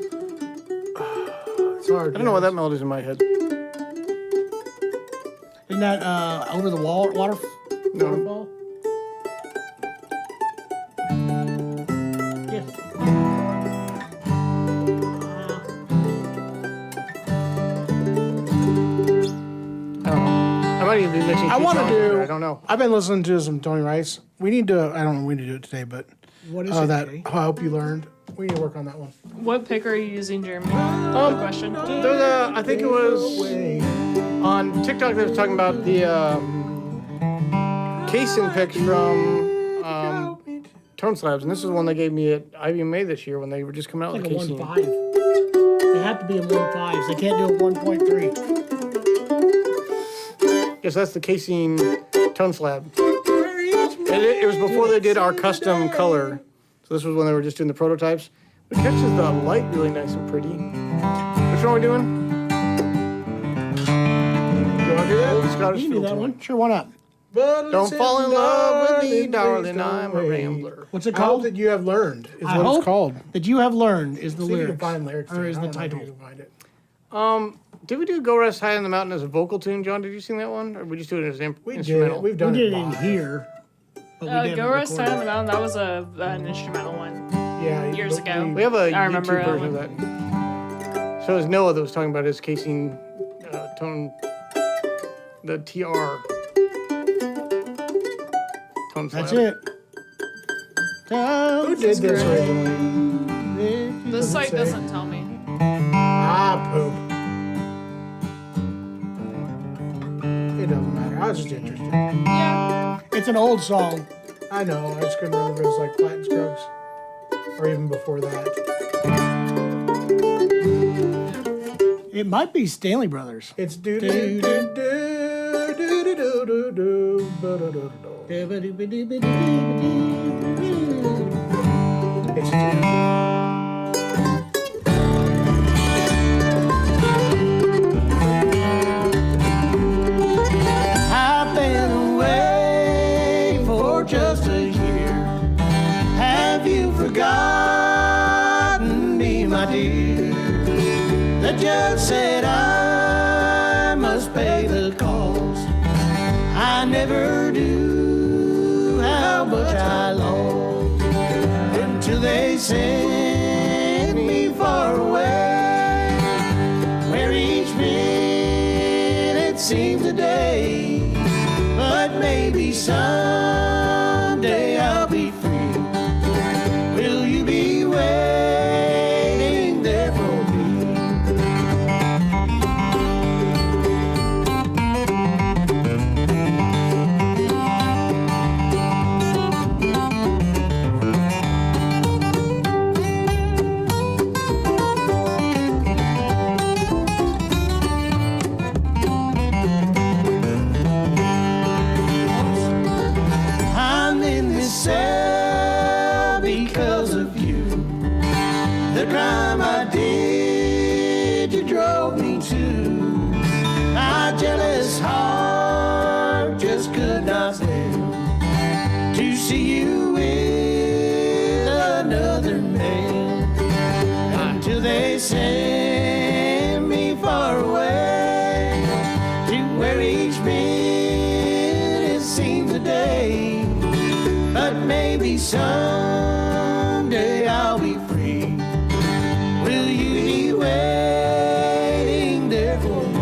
It's hard. I don't know why that melody's in my head. Isn't that over the wall water? No. Waterfall? Yeah. I might even be mixing. I two want to songs together, do. I don't know. I've been listening to some Tony Rice. We need to. I don't know. We need to do it today, but What is it? that. Jay? I hope you learned. We need to work on that one. What pick are you using, Jeremy? Good question. There's a. I think it was on TikTok. They was talking about the casing picks from Tone Slabs, and this is one they gave me at IBMA this year when they were just coming out with Like a casing. 1.5. They have to be in 1.5s. They can't do a 1.3. Yes, that's the casing Tone Slab. And it was before they did our custom color. So this was when they were just doing the prototypes. It catches the light really nice and pretty. Which one are we doing? You want to do that? Old Scottish You can do Field that Tone. one. Sure, why not? Don't fall in love with me, darling, I'm a rambler. What's it I hope called? that you have learned. Is I what hope it's called. that you have learned is the See if you can lyrics. find lyrics. Or to it. is I the don't know if title. you can find it. Did we do Go Rest High in the Mountain as a vocal tune, John? Did you sing that one? Or we just do it as We instrumental? did. We've We done did it it in live. here. But we didn't Go Rest record Time it. on the Mountain. That was an instrumental one. Yeah, Years ago. We have a I remember YouTube that version of that. So it was Noah that was talking about his casing tone, the TR. Tone That's slab. it. Who did this originally? The site say? doesn't tell me. Ah, poop. I was just interested. Yeah. It's an old song. I know. I just couldn't remember if it was like Flat and Scruggs or even before that. It might be Stanley Brothers. It's do do do do do do do do do do. It's I've been away for just a year. Have you forgotten me, my dear? The judge said I must pay the cost. I never knew how much I lost until they sent me far away, where each minute seems a day. But maybe someday I'll be free. Will you be waiting there for me? I'm in this cell because of you. The crime I did, you drove me to. My jealous heart just could not stand to see you with another man, until they sent me far away to where each minute seems a day. But maybe someday I'll be free. Will you be waiting there for me?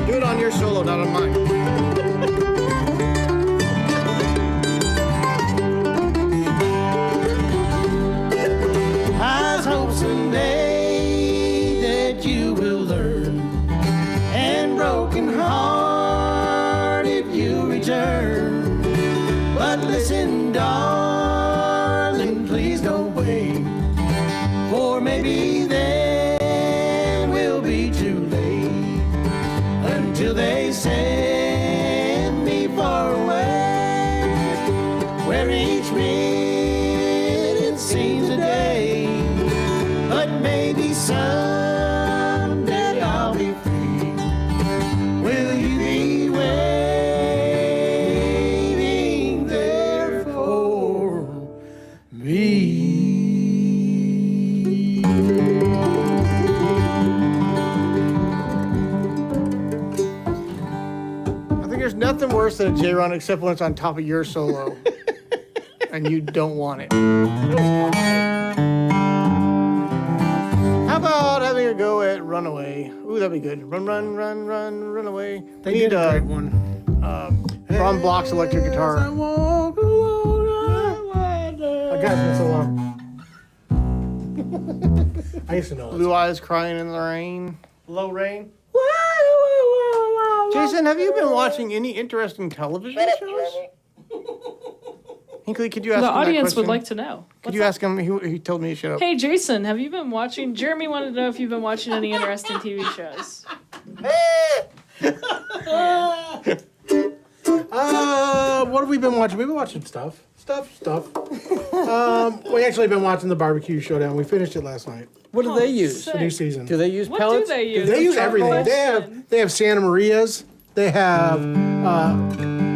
Do it on your solo, not on mine. I hope someday that you will learn, and broken hearted you return. But listen, darling, please don't wait, for maybe then will be too late, until they send me far away, where each minute seems a day. But maybe someday I'll be free. Will you be waiting there for me? I think there's nothing worse than a J-Ron except when it's on top of your solo. And you don't want it. How about having a go at Runaway? Ooh, that'd be good. Run, run, run, run, run away. They did a great one. Ron Block's electric guitar. I got it so long. I used to know it. Blue Eyes Crying in the Rain. Low Rain. Jason, have you been watching any interesting television shows? Hinkley, could you ask The him that audience would question? like to know. Could you ask him? He told me to shut up. Hey, Jason, have you been watching? Jeremy wanted to know if you've been watching any interesting TV shows. What have we been watching? We've been watching stuff. We actually been watching the Barbecue Showdown. We finished it last night. What do they use? sick. The new season. Do they use What pellets? do they use? They use That's our everything. question. They have Santa Marias. They have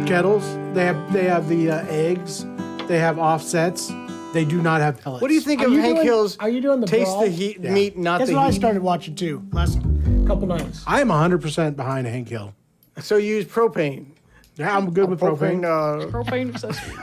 kettles. They have the eggs. They have offsets. They do not have pellets. What do you think of Hank Hill's Are you doing the Taste brawl? the Heat Yeah. Meat, Not That's the what I Heat? started watching too last couple nights. I am 100% behind Hank Hill. So you use propane. Yeah, I'm good with propane. Propane accessory.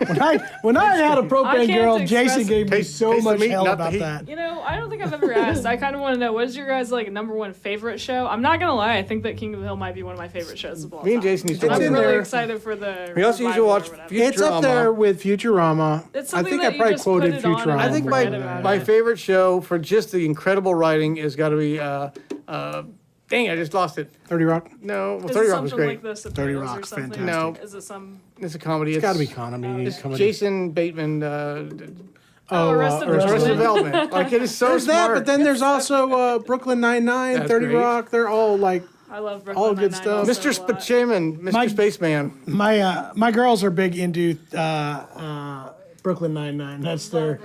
When I had a I propane can't girl, express- Jason gave me Taste- so taste the much meat, hell not the about heat. that. You know, I don't think I've ever asked. I kind of want to know, what is your guys' like number one favorite show? I'm not gonna lie, I think that King of the Hill might be one of my favorite shows of all Me and time. Jason used to It's watch I'm in it. really there. excited for the. We also used to revival or watch whatever. Futurama. It's up there with Futurama. It's I something think that I you probably just quoted put it on and Futurama. I think forget about my it. favorite show for just the incredible writing is got to be. Dang, I just lost it. 30 Rock. No, well, Is 30 it Rock was something great. like this? 30 Rock's fantastic. No. Is it some? It's a comedy. It's got to be comedy. It's Jason Bateman. Arrested Arrested Development. Development. Like it is so There's smart. that, but then there's also Brooklyn Nine-Nine, That's 30 great. Rock. They're all like, I love Brooklyn all good Nine-Nine stuff. also Mr. a lot. Spaceman, Mr. My- Spaceman. My girls are big into Brooklyn Nine-Nine. That's their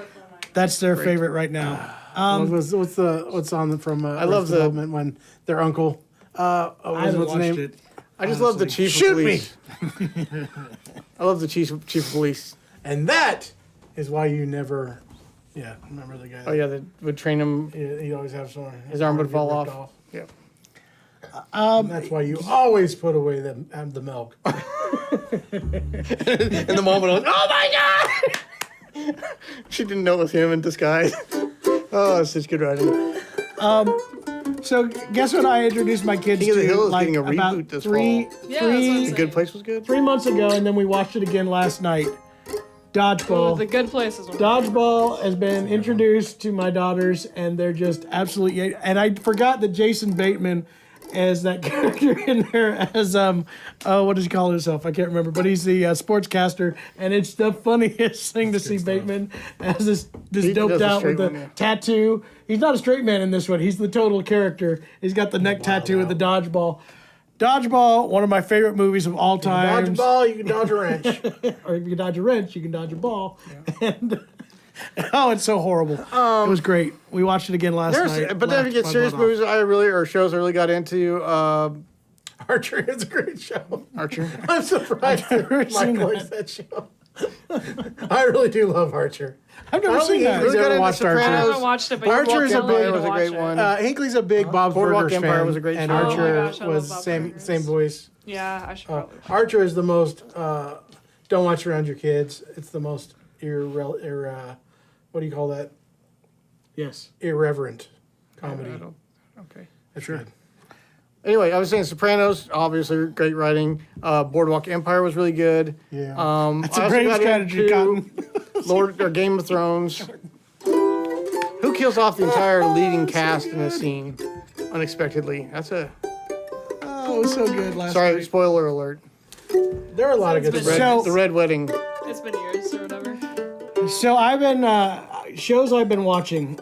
favorite right now. what's on from love Arrested the- Development when their uncle. I haven't what's the watched name? it. I just love the chief Shoot of police. I love the chief of police. And that is why you never. Yeah, remember the guy? Oh yeah, that would train him. He'd always have someone. His arm would fall ripped off. Yeah. And that's why you always put away the milk. In the moment, I was, oh my god! She didn't know it was him in disguise. Oh, it's such good writing. So guess what I introduced my kids King of the to Hill is like getting a about reboot this three, fall. Yeah, that's what I'm three, saying. Good Place was good. 3 months ago, and then we watched it again last night. Oh, Dodgeball. the Good Place is one. Dodgeball has been introduced to my daughters, and they're just absolutely. And I forgot that Jason Bateman as that character in there as what does he call himself? I can't remember, but he's the sportscaster, and it's the funniest thing to see Bateman as this He doped does the out with straight the one, yeah. tattoo. He's not a straight man in this one. He's the total character. He's got the neck tattoo with the dodgeball. Dodgeball, one of my favorite movies of all time. Dodge a ball, you can dodge a wrench. Or if you can dodge a wrench, you can dodge a ball. And oh, it's so horrible. It was great. We watched it again last night. But then if you get Laughed serious my butt movies, or shows I really got into, Archer is a great show. Archer. I'm surprised never that seen Mike likes that show. I really do love Archer. off. I've never seen that. He's Really got ever into watched I Archer. Sopranos. haven't watched it, but Archer you're is a telling me big- to was a watch great it. one. Hinckley's a big Bob's Boardwalk Burgers Empire fan, was a great and show. Oh my Archer gosh, I love was Bob's same Burgers. voice. Yeah, I should probably. Archer is the most. Don't watch around your kids. It's the most what do you call that? Yes. Irreverent comedy. Okay. It's good. Anyway, I was saying Sopranos, obviously great writing. Boardwalk Empire was really good. Yeah. It's I a also great got strategy, into Cotton. Game of Thrones. Who kills off the entire leading cast in a scene unexpectedly? That's a Oh, it was so good last sorry, night. spoiler alert. There are a lot of good It's stuff. been- So- The Red Wedding. It's been years or whatever. So I've been shows I've been watching.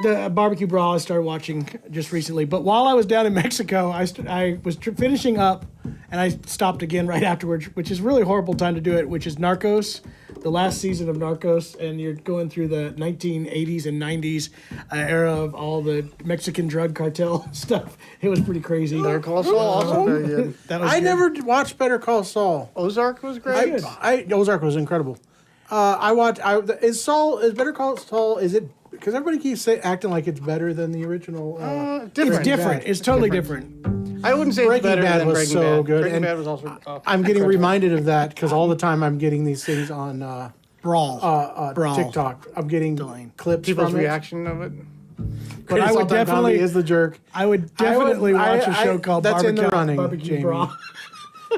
The Barbecue Brawl I started watching just recently, but while I was down in Mexico, I was finishing up, and I stopped again right afterwards, which is a really horrible time to do it. Which is Narcos, the last season of Narcos, and you're going through the 1980s and 90s era of all the Mexican drug cartel stuff. It was pretty crazy. Better Call Saul, also very good. That was I good. never watched Better Call Saul. Ozark was great. Ozark was incredible. I watched. Is Better Call Saul? Is it because everybody keeps acting like it's better than the original? It's different. different. Bad. It's totally different. I wouldn't say it's Breaking better Bad than was Breaking so Bad. good, Breaking and Bad was also. I'm getting reminded of that because all the time I'm getting these things on Brawl. Brawl. TikTok. I'm getting clips People's from it. reaction of it. But I would definitely- is the jerk. I would definitely watch a show called that's in the Barbecue, running, Barbecue Jamie. Brawl.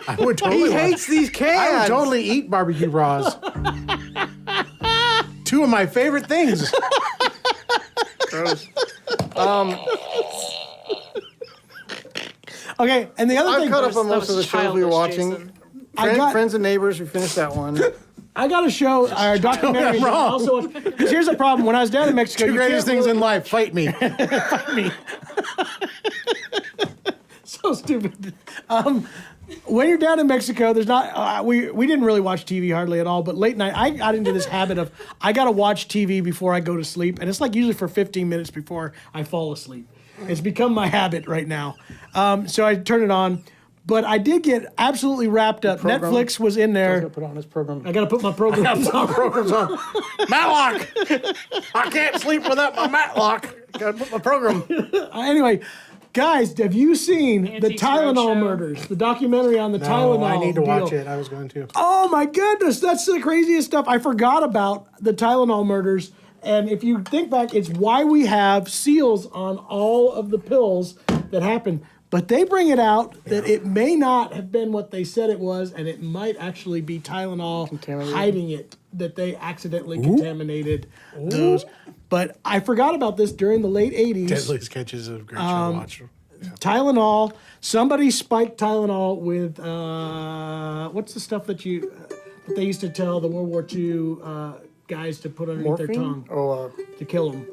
I would totally. He hates these cans. I would totally eat barbecue bras. Two of my favorite things. Gross. Okay, and the other I've thing, caught up on That most of the was shows we were childish, watching. Jason. Friends and Neighbors, we finished that one. I got a show, our documentary. I'm wrong. Also, because here's the problem: when I was down in Mexico, Two you greatest can't things really- in life. Fight me. so stupid. When you're down in Mexico, there's not. We didn't really watch TV hardly at all. But late night, I got into this habit of I got to watch TV before I go to sleep, and it's like usually for 15 minutes before I fall asleep. It's become my habit right now. So I turn it on, but I did get absolutely wrapped up. Program. Netflix was in there. Put on his program. I got to put my programs on. Programs on. Matlock. I can't sleep without my Matlock. Gotta put my program. Anyway, Guys, have you seen the Antiques Tylenol Roadshow. murders? The documentary on the No, Tylenol I need to watch deal? it. I was going to. Oh my goodness, that's the craziest stuff. I forgot about the Tylenol murders. And if you think back, it's why we have seals on all of the pills that happen. But they bring it out that it may not have been what they said it was, and it might actually be Tylenol hiding it, that they accidentally contaminated those. But I forgot about this during the late 80s. Deadly Sketches of great show to watch. Yeah. Tylenol, somebody spiked Tylenol with, what's the stuff that that they used to tell the World War II guys to put underneath their tongue to kill them?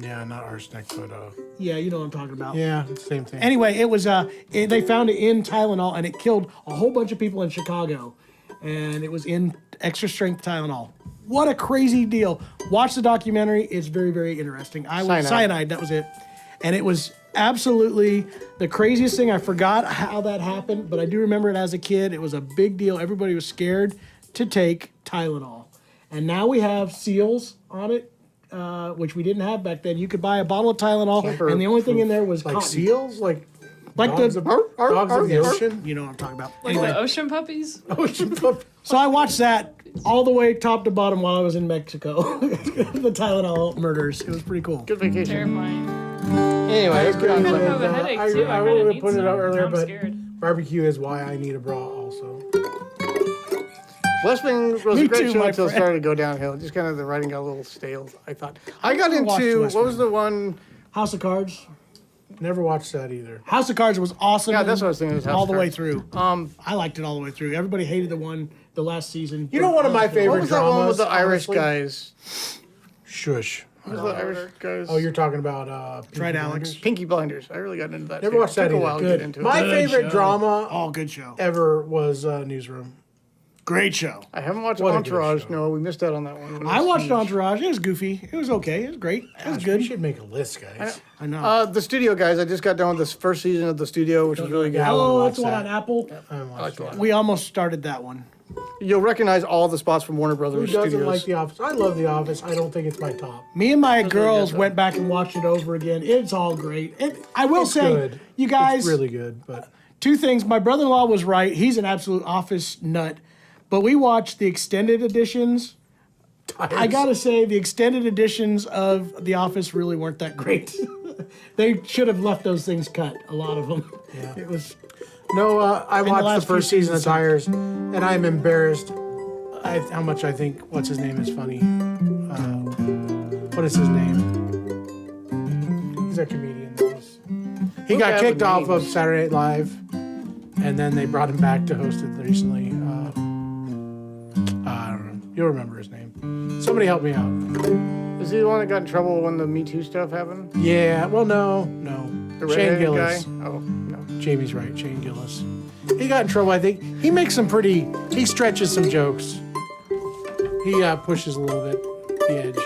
Yeah, not arsenic, but Yeah, you know what I'm talking about. yeah, it's the same thing. Anyway, it was they found it in Tylenol, and it killed a whole bunch of people in Chicago, and it was in extra strength Tylenol. What a crazy deal! Watch the documentary; it's very, very interesting. Cyanide, that was it, and it was absolutely the craziest thing. I forgot how that happened, but I do remember it as a kid. It was a big deal. Everybody was scared to take Tylenol, and now we have seals on it. Which we didn't have back then. You could buy a bottle of Tylenol, and the only thing in there was like cotton. seals, like dogs dogs of the ocean. You know what I'm talking about. Like the ocean puppies? So I watched that all the way top to bottom while I was in Mexico. The Tylenol murders. It was pretty cool. Good vacation. Terrifying. Anyway, let's get on I to have a it. headache too. I I would kinda have need put it some. out earlier, I'm but scared. barbecue is why I need a bra also. Wrestling was Me a great too, show my until it friend. started to go downhill. Just kind of the writing got a little stale, I thought. I got never watched into, West what was Wing. the one? House of Cards. Never watched that either. House of Cards was awesome. Yeah, that's what I was thinking. Was House all of the way Cards. through. I liked it all the way through. Everybody hated the last season. You know, one of my What favorite was that one with dramas. the Irish honestly? guys? Shush. What was the Irish guys? Oh, you're talking about Peaky Tried Alex. Blinders? Pinky Blinders. I really got into that. Never too. watched that Took a either. while to Good. get into My it. Good favorite show. drama Oh, good show. ever was Newsroom. Great show. I haven't watched What a good Entourage. show. No, we missed out on that one. I watched Entourage. It was goofy. It was okay. It was great. It was Gosh, good. We should make a list, guys. I know. The Studio guys. I just got done with this first season of The Studio, which was really good. I wanna Oh, watch that's the one that. on Apple. I haven't watched that. We almost started that one. You'll recognize all the spots from Warner Who Brothers doesn't Studios. like The Office? I love The Office. I don't think it's my top. Me and my girls good, went back and watched it over again. It's all great. I will It's say, good. you guys, It's really good, but two things. My brother-in-law was right. He's an absolute Office nut. But we watched the extended editions. I gotta say, the extended editions of The Office really weren't that great. They should have left those things cut. A lot of them. Yeah. It was. No, I the watched last the first few season of seasons. Tires, and I'm embarrassed how much I think what's his name is funny. What is his name? He's a comedian. He got bad kicked with off of names. Saturday Night Live, and then they brought him back to host it recently. I don't know. You'll remember his name. Somebody help me out. Is he the one that got in trouble when the Me Too stuff happened? Yeah. Well, no. The Shane redheaded Gillis. guy? Oh, no. Jamie's right. Shane Gillis. He got in trouble. I think he makes some pretty. He stretches some jokes. He pushes a little bit the edge.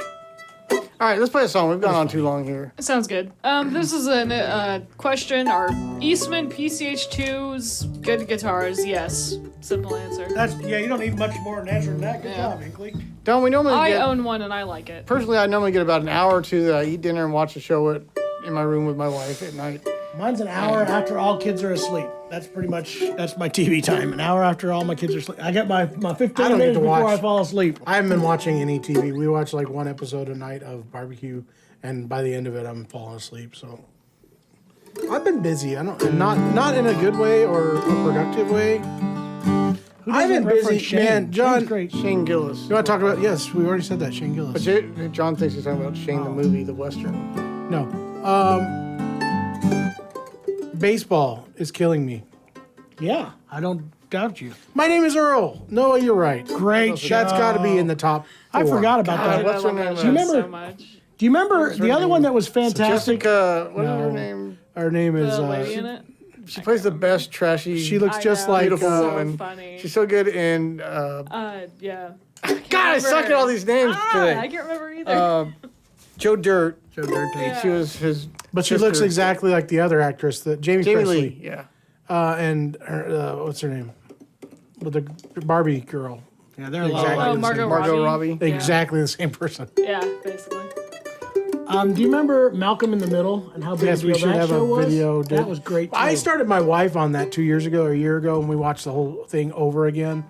All right, let's play a song. We've gone on too long here. Sounds good. This is a question. Are Eastman PCH2s good guitars? Yes. Simple answer. You don't need much more than answer than that. Good Yeah. job, Hinkley. Don't we normally I get... own one and I like it. Personally, I normally get about an hour or two that I eat dinner and watch a show in my room with my wife at night. Mine's an hour after all kids are asleep. That's pretty much, that's my TV time. An hour after all my kids are asleep. I get my 15 I don't get minutes to before watch. I fall asleep. I haven't been watching any TV. We watch like one episode a night of barbecue, and by the end of it, I'm falling asleep. So I've been busy. I don't, and not in a good way or a productive way. I've been reference busy, Shane? man. John, Shane's great. Shane Gillis. you want to talk about? Yes, we already said that. Shane Gillis. John thinks he's talking about Shane the movie, the Western. No. Baseball is killing me. Yeah, I don't doubt you. My name is Earl. No, you're right. Great show. That's got to be in the top. I four. forgot about God, that. what's I her love name? that Do you show remember- so much. Do you remember the other one that was fantastic? Jessica, what is No. her name? Her name is. The lady in it. She plays the best trashy. She looks I just know. like. Beautiful so woman. funny. She's so good in. Yeah. God, I suck at all these names I today. can't remember either. Joe Dirt. Joe Dirt takes. She was his. But she looks sister. exactly like the other actress, that Jamie Jamie Presley. Lee. Yeah. And her, what's her name? With the Barbie girl. Yeah, they're a lot. Exactly. Oh, the Margot same- Margot Robbie. Robbie. Yeah. Exactly the same person. Yeah, basically. Do you remember Malcolm in the Middle and how big Yes, a we deal should that have show a was? video. That was great. Too. I started my wife on that 2 years ago or a year ago, and we watched the whole thing over again.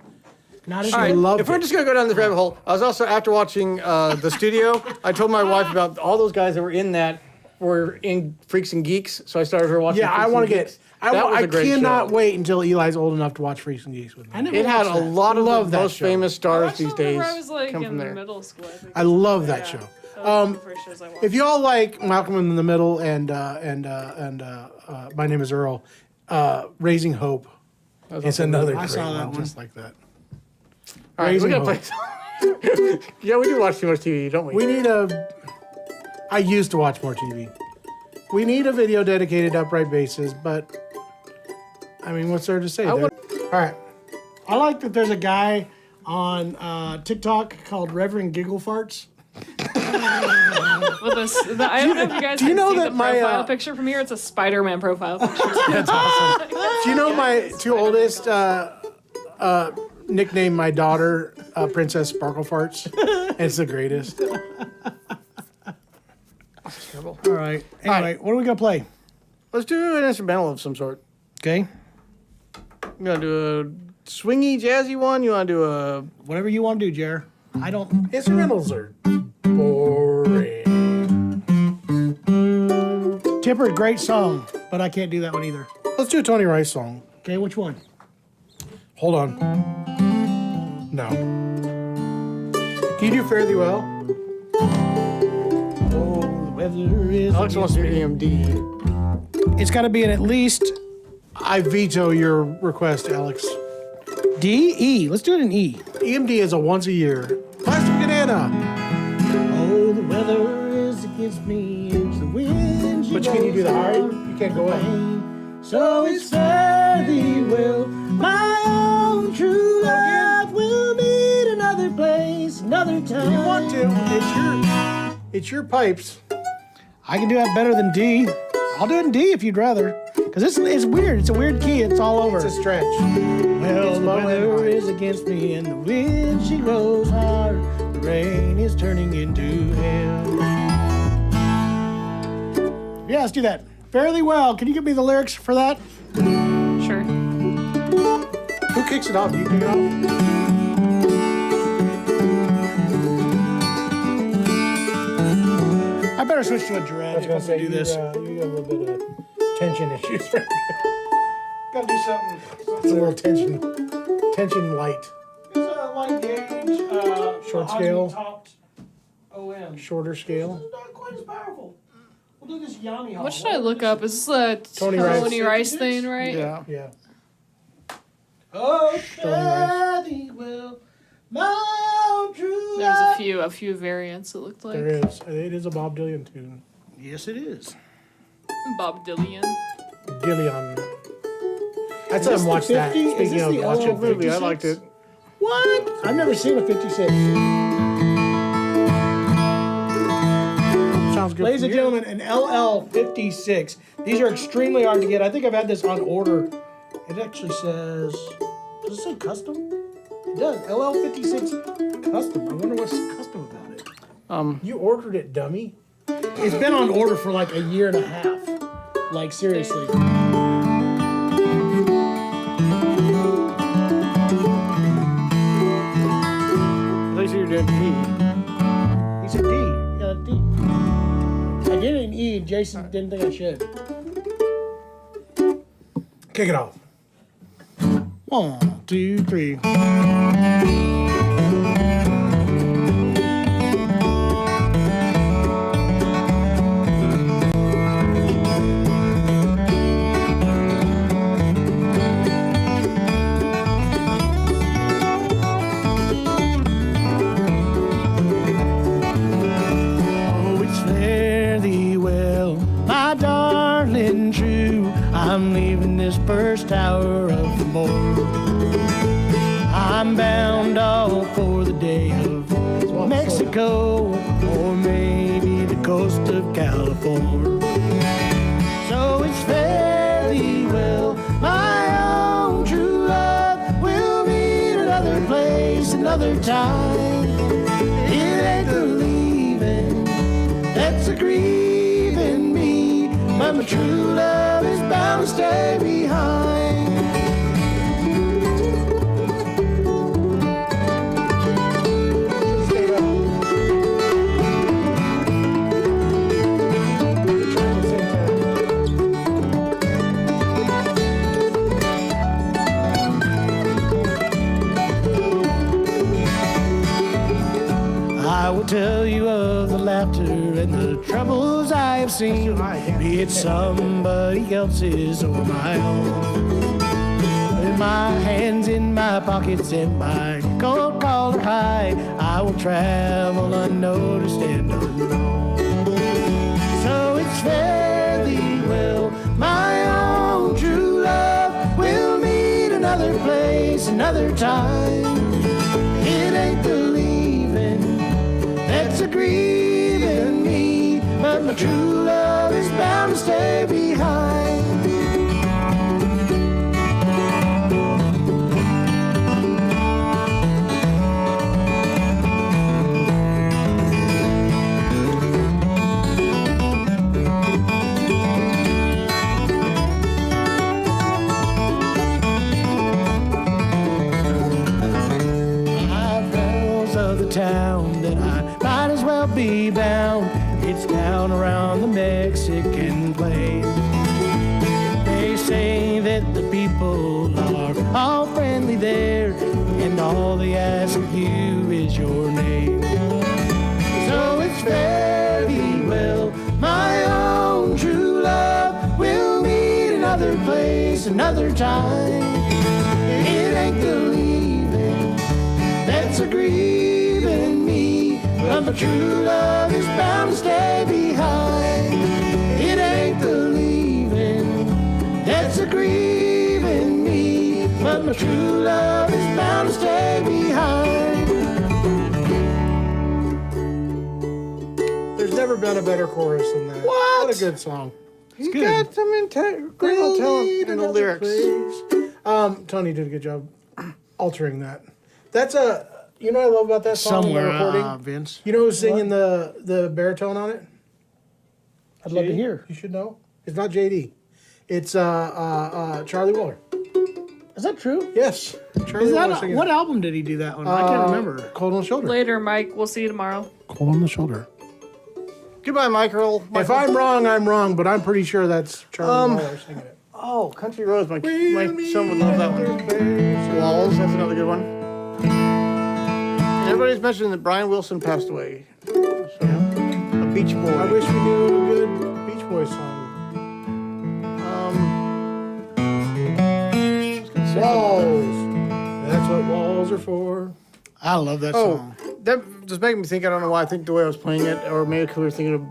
Not as All right, good. loved if we're it. just gonna go down this rabbit hole, I was also after watching the studio. I told my wife about all those guys that were in that were in Freaks and Geeks, so I started her watching. Yeah, I Freaks want and to get. Geeks. That was I a great cannot show. wait until Eli's old enough to watch Freaks and Geeks with me. I never It had watched a that. lot of Love the that most show. famous I stars watched these it whenever days I was like come from in there. middle school. I think. I love that Yeah. show. That was one of the first shows I watched. If y'all like Malcolm in the Middle and My Name is Earl, Raising Hope, it's another great saw that one. just like that. All right, we Raising gotta Hope. play. Yeah, we do watch too much TV, don't we? We need a. I used to watch more TV. We need a video dedicated to upright basses, but I mean, what's there to say? All right. I like that there's a guy on TikTok called Reverend Giggle Farts. With this, I don't know if you guys do you can know see that the my, profile picture from here. It's a Spider-Man profile picture. That's awesome. Do you know my two oldest nicknamed my daughter Princess Sparkle Farts? It's the greatest. Terrible. All right. Anyway, what are we gonna play? Let's do an instrumental of some sort. Okay. You want to do a swingy, jazzy one? You want to do a... Whatever you want to do, Jer. I don't. Instrumentals are boring. Tipper, great song, but I can't do that one either. Let's do a Tony Rice song. Okay, which one? Hold on. No. Can you do Fare Thee Well? Oh, the weather is. Alex wants to do EMD. It's got to be in at least I veto your request, Alex. D, E. Let's do it in E. EMD is a once a year. Plastic Banana. Oh, the weather is against me. It's the wind. But can you do the high? You can't go in. So it's fare thee well, my own true love will meet another place, another time. You want to? It's your pipes. I can do that better than D. I'll do it in D if you'd rather. Because it's weird. It's a weird key. It's all over. It's a stretch. Well, It's the low and weather high. is against me, and the wind she blows hard. The rain is turning into hell. Yeah, let's do that. Fairly well. Can you give me the lyrics for that? Sure. Who kicks it off? Do you kick it off? I better switch to a dread if I'm gonna do this. You got a little bit of tension issues right here. Gotta do something. It's a little tension light. It's a light gauge, Short scale. topped OM. Shorter scale. Not quite as powerful. We'll do this Yami Hall. What should I look up? Is this the Tony Tony Rice. Rice thing, right? Yeah. Yeah. Oh, Tony Rice. thee will, my own true There's love. a few variants. It looked like There is. It is a Bob Dylan tune. Yes, it is. Bob Dylan. Dylan. I Is saw this him the watch that. 50? Is Speaking this of the watching LL Movie, I 56? liked it. What? I've never seen a 56. Sounds good. Ladies for and you. gentlemen, an LL56. These are extremely hard to get. I think I've had this on order. It actually says, does it say custom? It does. LL56 custom. I wonder what's custom about it. You ordered it, dummy. It's been on order for like a year and a half. Like, seriously. At least you're doing P. He said D. You got a D. I did it in E, and Jason didn't think I should. Kick it off. 1, 2, 3. Oh, it's fare thee well, my darling true. I'm leaving this first hour of the morning. I'm bound off for the day of Mexico, or maybe the coast of California. So it's fare thee well, my own true love. We'll meet another place, another time. It ain't the leaving that's agreed but my true love is bound to stay behind. I will tell you of the laughter and the troubles I have seen, be it somebody else's or my own. With my hands in my pockets and my coat collar high, I will travel unnoticed and unknown. So it's fare thee well, my own true love. We'll meet another place, another time. It ain't the leaving that's a grieving me, but my true love is bound to stay behind. Town that I might as well be bound. It's down around the Mexican plain. They say that the people are all friendly there, and all they ask of you is your name. So it's fare thee well, my own true love. We'll meet another place, another time. It ain't the leaving that's a grieving me, but my true love is bound to stay behind. It ain't the leaving that's a grieving me, but my true love is bound to stay behind. There's never been a better chorus than that. What a good song. He's good. got some integral talent in the lyrics. Tony did a good job altering that. That's a, you know what I love about that song? Somewhere, in the recording? Vince. You know who's singing the baritone on it? I'd love to hear. You should know. It's not JD. It's Charlie Willer. Is that true? Yes. Charlie Is Willer that singing what it. album did he do that on? I can't remember. Cold on the Shoulder. Later, Mike. We'll see you tomorrow. Cold on the Shoulder. Goodbye, Michael. If I'm wrong, I'm wrong, but I'm pretty sure that's Charlie Willer singing it. Oh, Country Roads. My son would love that one. Walls. That's another good one. Everybody's mentioning that Brian Wilson passed away. So, a Beach Boy. I wish we knew a good Beach Boy song. Walls. That's what walls are for. I love that song. That just made me think. I don't know why. I think the way I was playing it, or maybe we were thinking of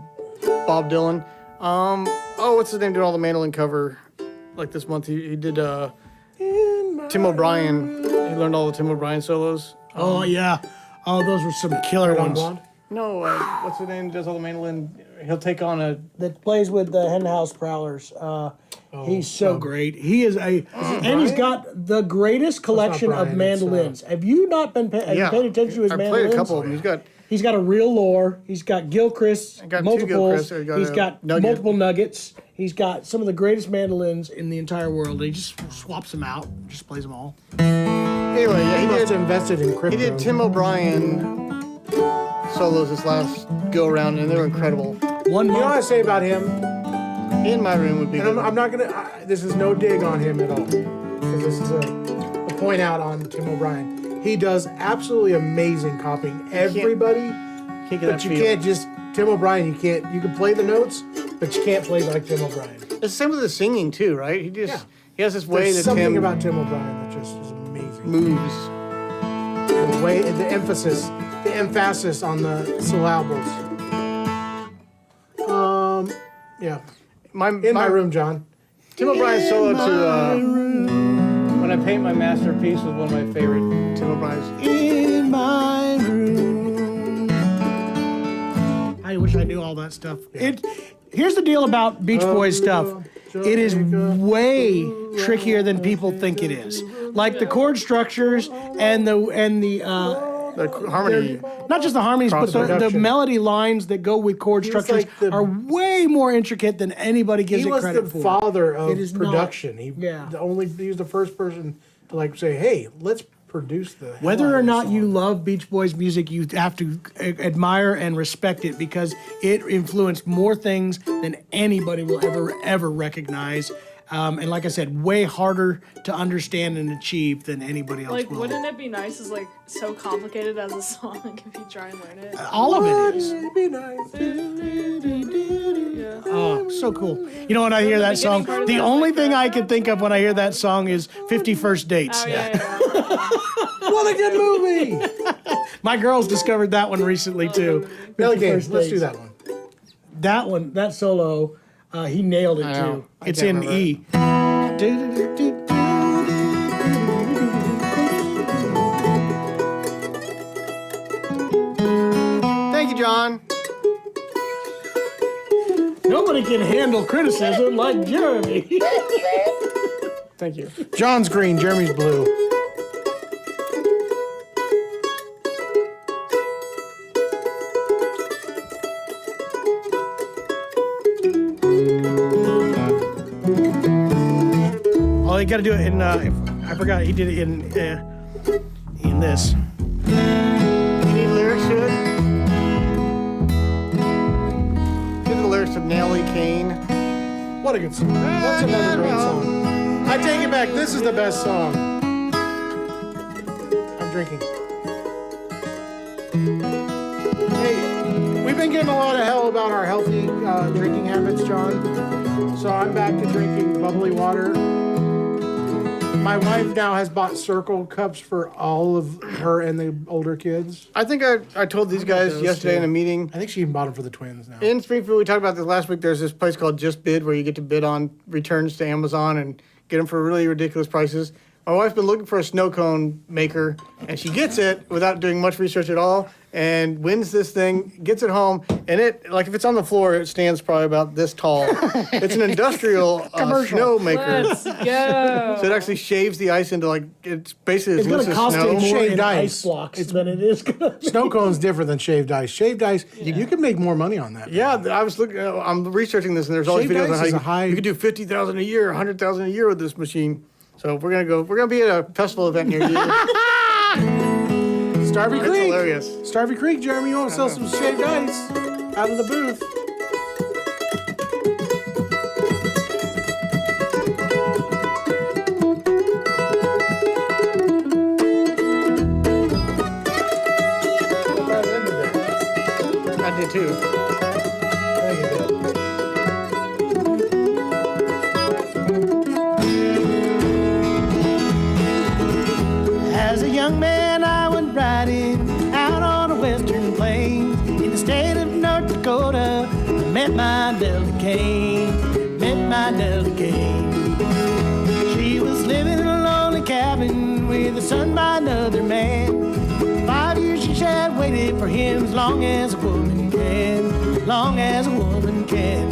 Bob Dylan. What's his name? Doing all the mandolin cover. Like this month, he did Tim O'Brien. He learned all the Tim O'Brien solos. Oh, yeah. Oh, those were some killer ones. No, what's his name? Does all the mandolin? He'll take on a. That plays with the Henhouse Prowlers. He's so great. He is and he's got the greatest collection Brian, of mandolins. Have you not been have you paid attention to his I mandolins? played a couple of them. He's got a real lore. He's got Gilchrist, got two multiples. Gilchrists. He's got Nugget. multiple nuggets. He's got some of the greatest mandolins in the entire world. He just swaps them out, just plays them all. Anyway, yeah, He must have invested in crypto. He did Tim O'Brien solos this last go around, and they were incredible. One You know what I month. say about him? In My Room would be. And Good. I'm not gonna. This is no dig on him at all. 'Cause this is a point out on Tim O'Brien. He does absolutely amazing copying everybody, Can't get that but you feel. can't just Tim O'Brien. You can't. You can play the notes, but you can't play like Tim O'Brien. It's the same with the singing too, right? He has this way There's that something Tim about Tim O'Brien that just is amazing. moves. The way, the emphasis on the syllables. Yeah. In my room, John. Tim O'Brien's solo to When I Paint My Masterpiece was one of my favorite Tim O'Brien's. In my room. I wish I knew all that stuff. Here's the deal about Beach Boys stuff. It is way trickier than people think it is. Like the chord structures and the The harmony. Not just the harmonies, but the Cross-production. melody lines that go with chord He was structures like the- are way more intricate than anybody gives He it was credit the for. father of It is not- production. He Yeah. he was the first person to like say, "Hey, let's produce the." hell Whether out or of not this you song." love Beach Boys music, you have to admire and respect it because it influenced more things than anybody will ever recognize. And like I said, way harder to understand and achieve than anybody else Like, will. wouldn't it be nice? Is like so complicated as a song. Like, if you try and learn it. All of it is. It'd be nice. Yeah. Oh, so cool. You know when I hear that song, the only thing I can think of when I hear that song is 50 First Dates. Oh yeah. What a good movie! My girls discovered that one recently too. Nelly 50 Kane, First let's do Dates. that one. That solo, he nailed it I know. too. I It's can't in remember E. Thank you, John. Nobody can handle criticism like Jeremy. Thank you. John's green, Jeremy's blue. Oh, you got to do it in. I forgot he did it in this. You need lyrics to it? Give the lyrics to Nelly, Kane. What a good song. That's another great song. I take it back. This is the best song. I'm drinking. Hey, we've been getting a lot of hell about our healthy drinking habits, John. So I'm back to drinking bubbly water. My wife now has bought Circle cups for all of her and the older kids. I think I told these guys yesterday in a meeting. I think she even bought them for the twins now. In Springfield, we talked about this last week. There's this place called Just Bid where you get to bid on returns to Amazon and get them for really ridiculous prices. My wife's been looking for a snow cone maker, and she gets it without doing much research at all, and wins this thing, gets it home, and it, like if it's on the floor, it stands probably about this tall. It's an industrial snow maker. Let's go. So it actually shaves the ice into like, it's basically It's as loose going to as cost snow. him more Shaved in ice. ice blocks than it is going to. Snow cone's different than shaved ice. Shaved ice, you can make more money on that. Yeah, I was looking. I'm researching this, and there's all these Shaved videos on ice how is you, a high- you could do 50,000 a year, 100,000 a year with this machine. So we're gonna be at a festival event near you. Starvey It's Creek. hilarious. Starvey Creek, Jeremy, you want to sell some shaved ice out of the booth? I did too. As a young man, I went riding out on the western plains in the state of North Dakota. I met my Nelly Kane, She was living in a lonely cabin with a son by another man. 5 years she had waited for him as long as a woman can, long as a woman can.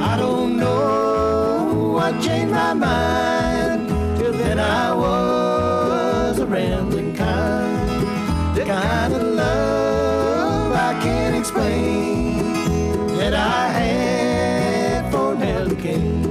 I don't know what changed my mind till then I was a rambling kind, the kind of love I can't explain that I had for Nelly Kane.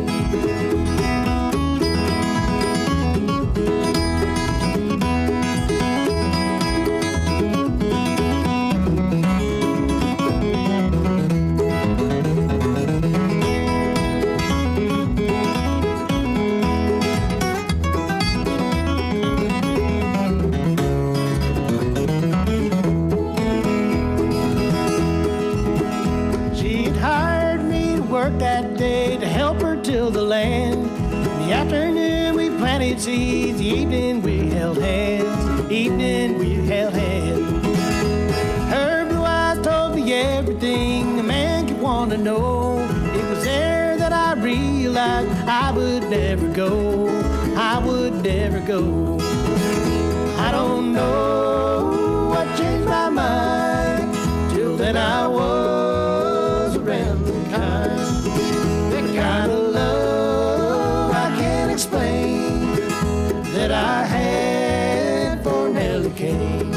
She had hired me to work that day to help her till the land. In the afternoon we planted seeds, the evening we held hands, Her blue eyes told me everything a man could want to know. It was there that I realized I would never go, I don't know what changed my mind till then I was a rambling kind, the kind of love I can't explain that I had for Nelly Kane.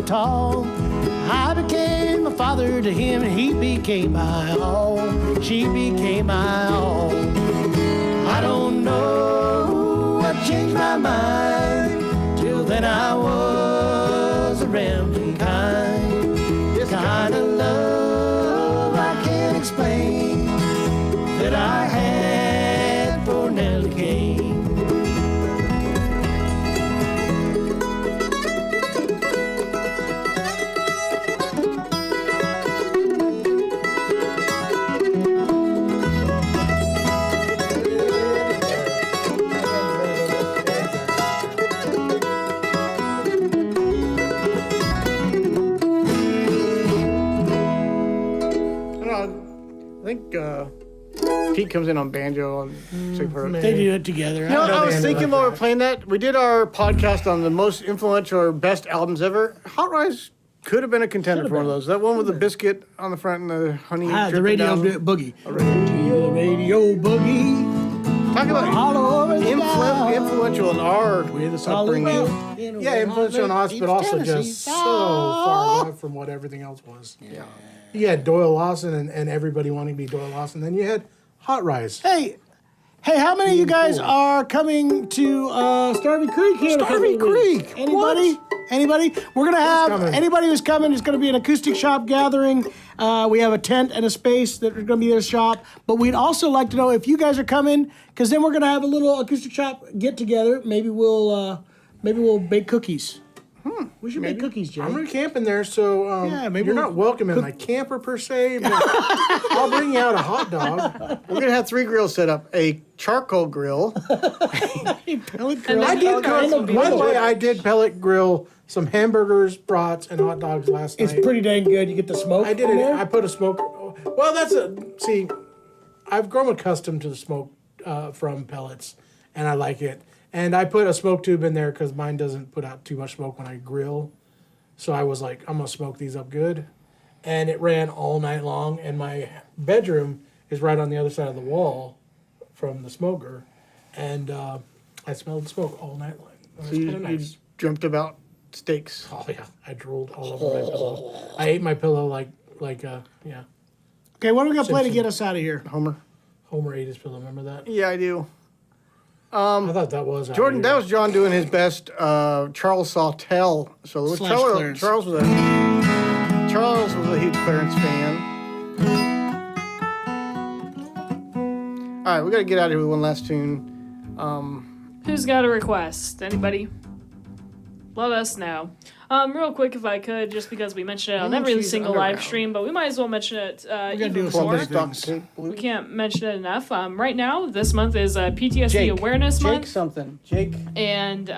tall. I became a father to him, and he became my all. She became my all. I don't know what changed my mind. Till then I was a rambling kind. This kind of love I can't explain that I had for Nelly Kane. I think Pete comes in on banjo on Sick for They do it together. You know, I was band thinking like while we were that. playing that, we did our podcast on the most influential or best albums ever. Hot Rise could have been a contender for one of those. That one with the biscuit on the front and the honey. The dripping radio down. boogie. Radio boogie. Talk about All over the dial. influential in our upbringing. Yeah, influential in us, but also just so far removed from what everything else was. Yeah. You had Doyle Lawson and everybody wanting to be Doyle Lawson. Then you had Hot Rise. Hey, how many of you guys are coming to Starvey Creek here? in a couple Starvey of weeks? Creek? Anybody? Anybody? We're gonna have coming? anybody who's coming. It's gonna be an acoustic shop gathering. We have a tent and a space that are gonna be their shop. But we'd also like to know if you guys are coming, because then we're gonna have a little acoustic shop get together. Maybe we'll bake cookies. We should make cookies, Jay. I'm already camping there, so Yeah, maybe you're we'll not welcome in my camper per se, but I'll bring you out a hot dog. We're gonna have 3 grills set up: a charcoal grill. Pellet grill. then I you did guys will cook. be By the able to- way, I did pellet grill some hamburgers, brats, and hot dogs last It's night. pretty dang good. You get the smoke. I did in it. there. I put a smoke. See, I've grown accustomed to the smoke from pellets, and I like it. And I put a smoke tube in there because mine doesn't put out too much smoke when I grill. So I was like, I'm gonna smoke these up good, and it ran all night long. And my bedroom is right on the other side of the wall from the smoker, and I smelled the smoke all night long. It was So you kind of nice. dreamt about steaks. Oh yeah, I drooled all over my pillow. I ate my pillow like yeah. Okay, what are we gonna play to Simpson. get us out of here? Homer. Homer ate his pillow. Remember that? Yeah, I do. I thought that was Jordan, out that was John doing his best Charles Sawtell solo. Slash Clarence. Charles was a huge Clarence fan. All right, we got to get out of here with one last tune. Who's got a request? Anybody? Let us know. Real quick, if I could, just because we mentioned it on every she's single live underground. stream, but we might as well mention it even do a more. Columbus Stock things. tape, blue. We can't mention it enough. Right now, this month is PTSD Jake. Awareness Jake Month, something. Jake and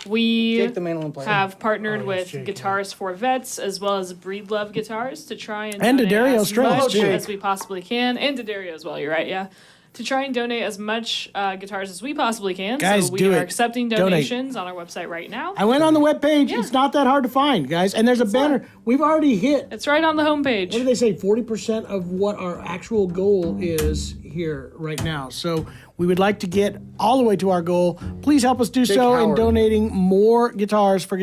we the mandolin player. have partnered Oh, yes, with Jake, Guitars for Vets as well as Breedlove Guitars to try and And donate D'Addario as Strings, much too. as we possibly can, and D'Addario as well. You're right, yeah. To try and donate as much guitars as we possibly can. Guys, so we do are it. accepting Donate. donations on our website right now. I went on the webpage. Yeah. It's not that hard to find, guys. And there's a banner. We've already hit, It's right on the homepage. what did they say, 40% of what our actual goal is here right now. So we would like to get all the way to our goal. Please help us do so in Howard. donating more Guitars for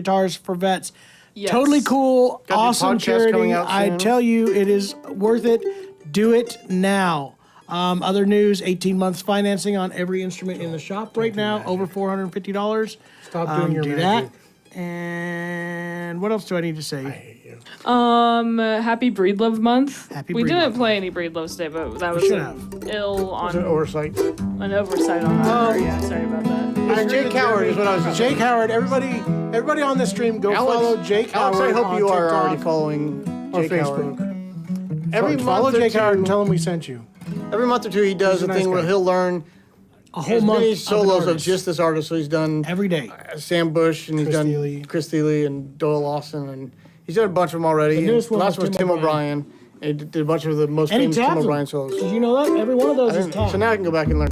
Vets. Yes. Totally cool, Got the awesome podcast coming charity. out I soon. tell you, it is worth it. Do it now. Other news, 18 months financing on every instrument in the shop right now, over $450. Stop doing your Do magic. that. And what else do I need to say? Hate you. Happy Breedlove Month. Happy we Breedlove didn't Month. play any Breedloves today, but that was should an have. ill It's an on oversight. an oversight on our part. Yeah, sorry about that. It's Jake Howard is what I was Jake Howard. Everybody on the stream, go follow Jake Alex, Howard. I hope on you are TikTok already following or Jake Facebook. Howard. Every Follow month or Jake Howard and two, tell him we sent you. every month or two, he does He's a a nice thing where guy. he'll learn A whole as month many of an solos of artist. just this artist. So he's done every day. Sam Bush, and he's Chris done Thile. Chris Thile and Doyle Lawson, and he's done a bunch of them already. The newest And one last was one was Tim Tim O'Brien. And he did a bunch of the most And he famous Tim taps O'Brien them. solos. Did you know that? Every one of those is tapped. So now I can go back and learn.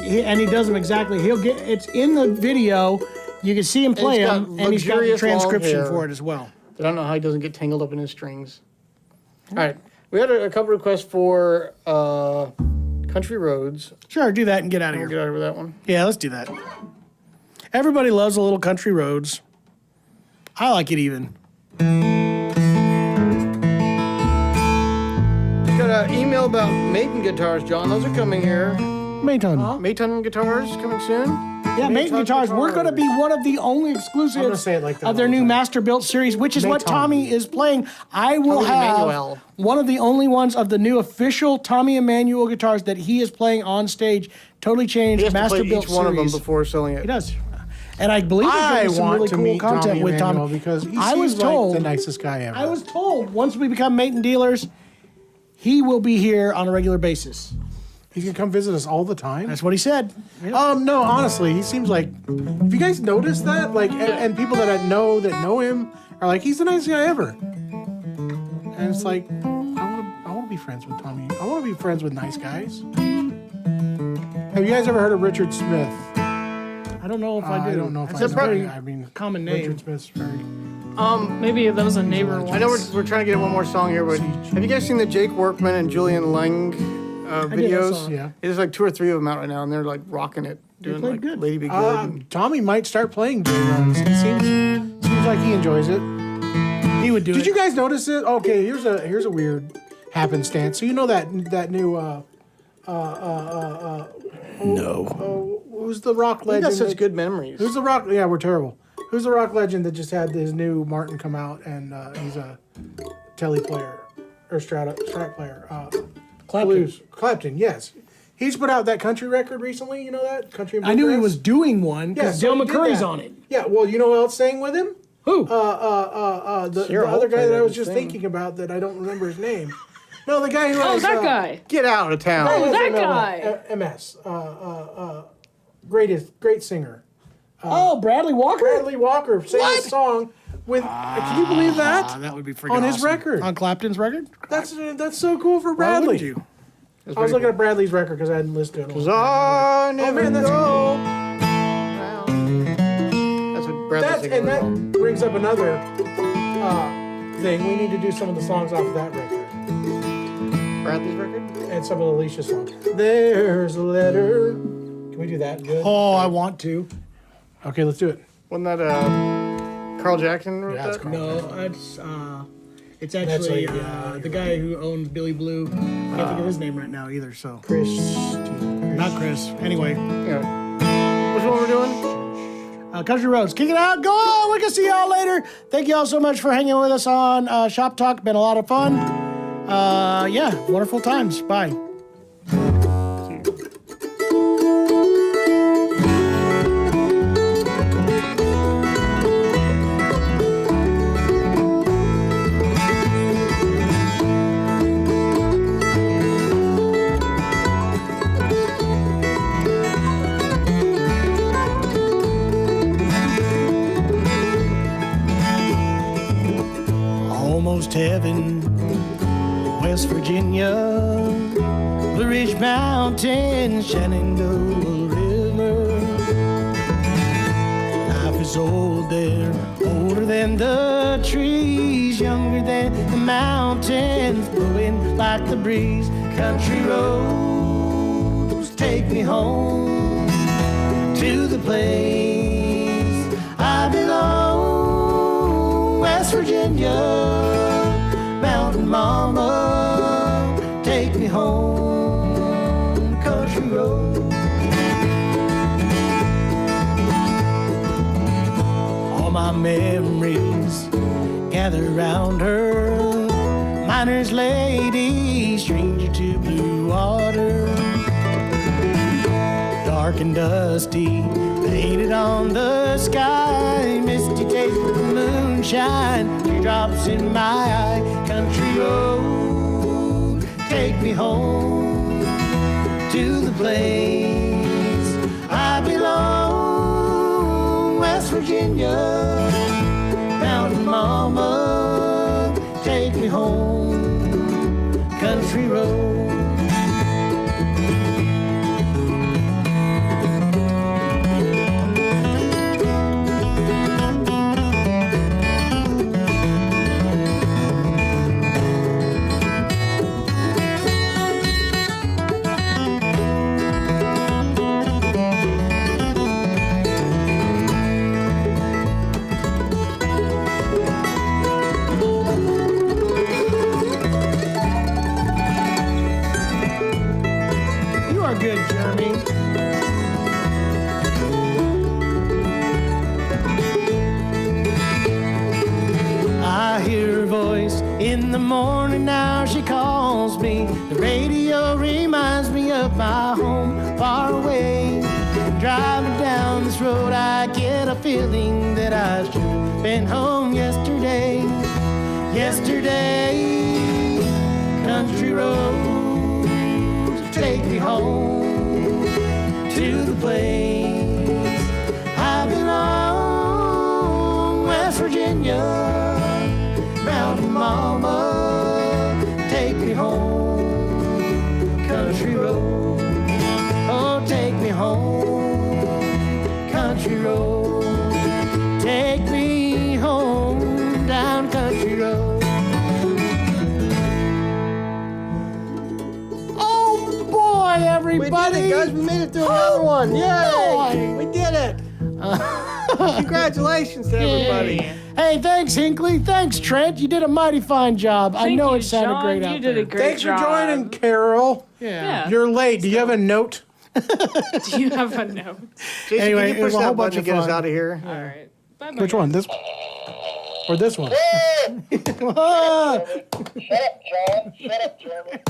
And he does them exactly. He'll get it's in the video. You can see him play he's got them, and he's got the luxurious long transcription hair. for it as well. I don't know how he doesn't get tangled up in his strings. All right. We had a couple requests for Country Roads. Sure, do that and get out of We'll here. get out of that one. Yeah, let's do that. Everybody loves a little country roads. I like it even. Got an email about Maiden guitars, John. Those are coming here. Mayton. Maiden guitars coming soon. Yeah, Mayton Guitars. We're going to be one of the only exclusives say it like that of their all the new time. Master Built series, which is what Mayton. Tommy is playing. I will Tommy have Emmanuel. one of the only ones of the new official Tommy Emmanuel guitars that he is playing on stage. Totally changed He has to Master play Built each one of them series. before selling it. He does. And I believe I there's some want really to cool meet content Tommy with Emmanuel Tommy. because he I was seems told like the nicest guy ever. I was told once we become Mayton dealers, he will be here on a regular basis. He's gonna come visit us all the time. That's what he said. No, honestly, he seems like. Have you guys noticed that? Like, and people that I know that know him are like, he's the nicest guy ever. And it's like, I want to be friends with Tommy. I want to be friends with nice guys. Have you guys ever heard of Richard Smith? I don't know if I do. I don't know if It's I a know. pretty I mean, common name. Richard Smith's very. Maybe that was a neighbor one. I know we're trying to get one more song here, but have you guys seen the Jake Workman and Julian Lang videos? saw it. Yeah. There's like 2 or 3 of them out right now, and they're like rocking it, doing played like good. Lady Be Good. Tommy might start playing J runs. He seems like he enjoys it. He would do it. Did you guys notice it? Okay, here's a weird happenstance. So you know that new who's the rock I think legend? that's such that- good memories. Who's the rock? Yeah, we're terrible. Who's the rock legend that just had his new Martin come out and he's a telly player or strat player? Blues. Clapton. Yes, he's put out that country record recently. You know that country. And I knew he bluegrass? was doing one Yeah, because so Dale he did McCurry's that. on it. Yeah. Well, you know who else sang with him? Who? The Sierra other guy that I Holt was just sang. thinking about that I don't remember his name. No, the guy who. Oh, has, that guy. Get out of town. Oh, that no, guy. MS. Great singer. Oh, Bradley Walker. Bradley Walker sang a song with. Can you believe that? That would be freaking On his awesome. record. On Clapton's record? That's so cool for Why Bradley. wouldn't you? I was looking at Bradley's record because I hadn't listened to it. I never man, that's go. That's what Bradley's singing. That brings up another thing. We need to do some of the songs off of that record Bradley's record? and some of Alicia's songs. There's a letter. Can we do that? Good. Oh, I want to. Okay, let's do it. Wasn't that Carl Jackson wrote Yeah, it's that? Carl. No, it's actually the guy who owns Billy Blue. I can't think of his name right now either. So Chris. not Chris. Anyway, Yeah. What's what we're doing? Country Roads, kick it out. Go on. We can see y'all later. Thank you all so much for hanging with us on Shop Talk. Been a lot of fun. Yeah, wonderful times. Bye. Almost heaven, West Virginia, Blue Ridge Mountains, Shenandoah River. Life is old there, older than the trees, younger than the mountains, blowing like the breeze. Country roads take me home to the place I belong, West Virginia, mountain mama, take me home, country road. All my memories gather round her, miner's lady, stranger to blue water. Dark and dusty, painted on the sky, misty taste of the moonshine, teardrops in my eye. Country road, take me home to the place I belong, West Virginia, mountain mama, take me home, country road. now she calls me. The radio reminds me of my home far away. Driving down this road, I get a feeling that I should have been home yesterday. Yesterday, country roads take me home to the place I belong. West Virginia, mountain mama, take me home, country road. Oh, take me home, country road. Take me home, down country road. Oh boy, everybody! We did it, guys. We made it through another one. Yay! boy. We did it. Congratulations to everybody. Hey, thanks, Hinkley. Thanks, Trent. You did a mighty fine job. I Thank know you, it sounded John. great You out did there. a great Thanks job. for joining, Carol. Yeah. You're late. Do you have a note? Do you have a note? Jason, Anyway, can it you was push a whole that bunch button to of get us fun. out of here? All right. Bye-bye. Which one? This or this one? Shut up, Jeremy.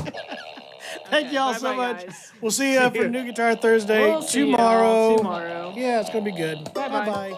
Thank y'all so Bye-bye, much. guys. We'll see you for New Guitar Thursday We'll see y'all tomorrow. tomorrow. Yeah, it's gonna be good. Bye-bye. Bye-bye.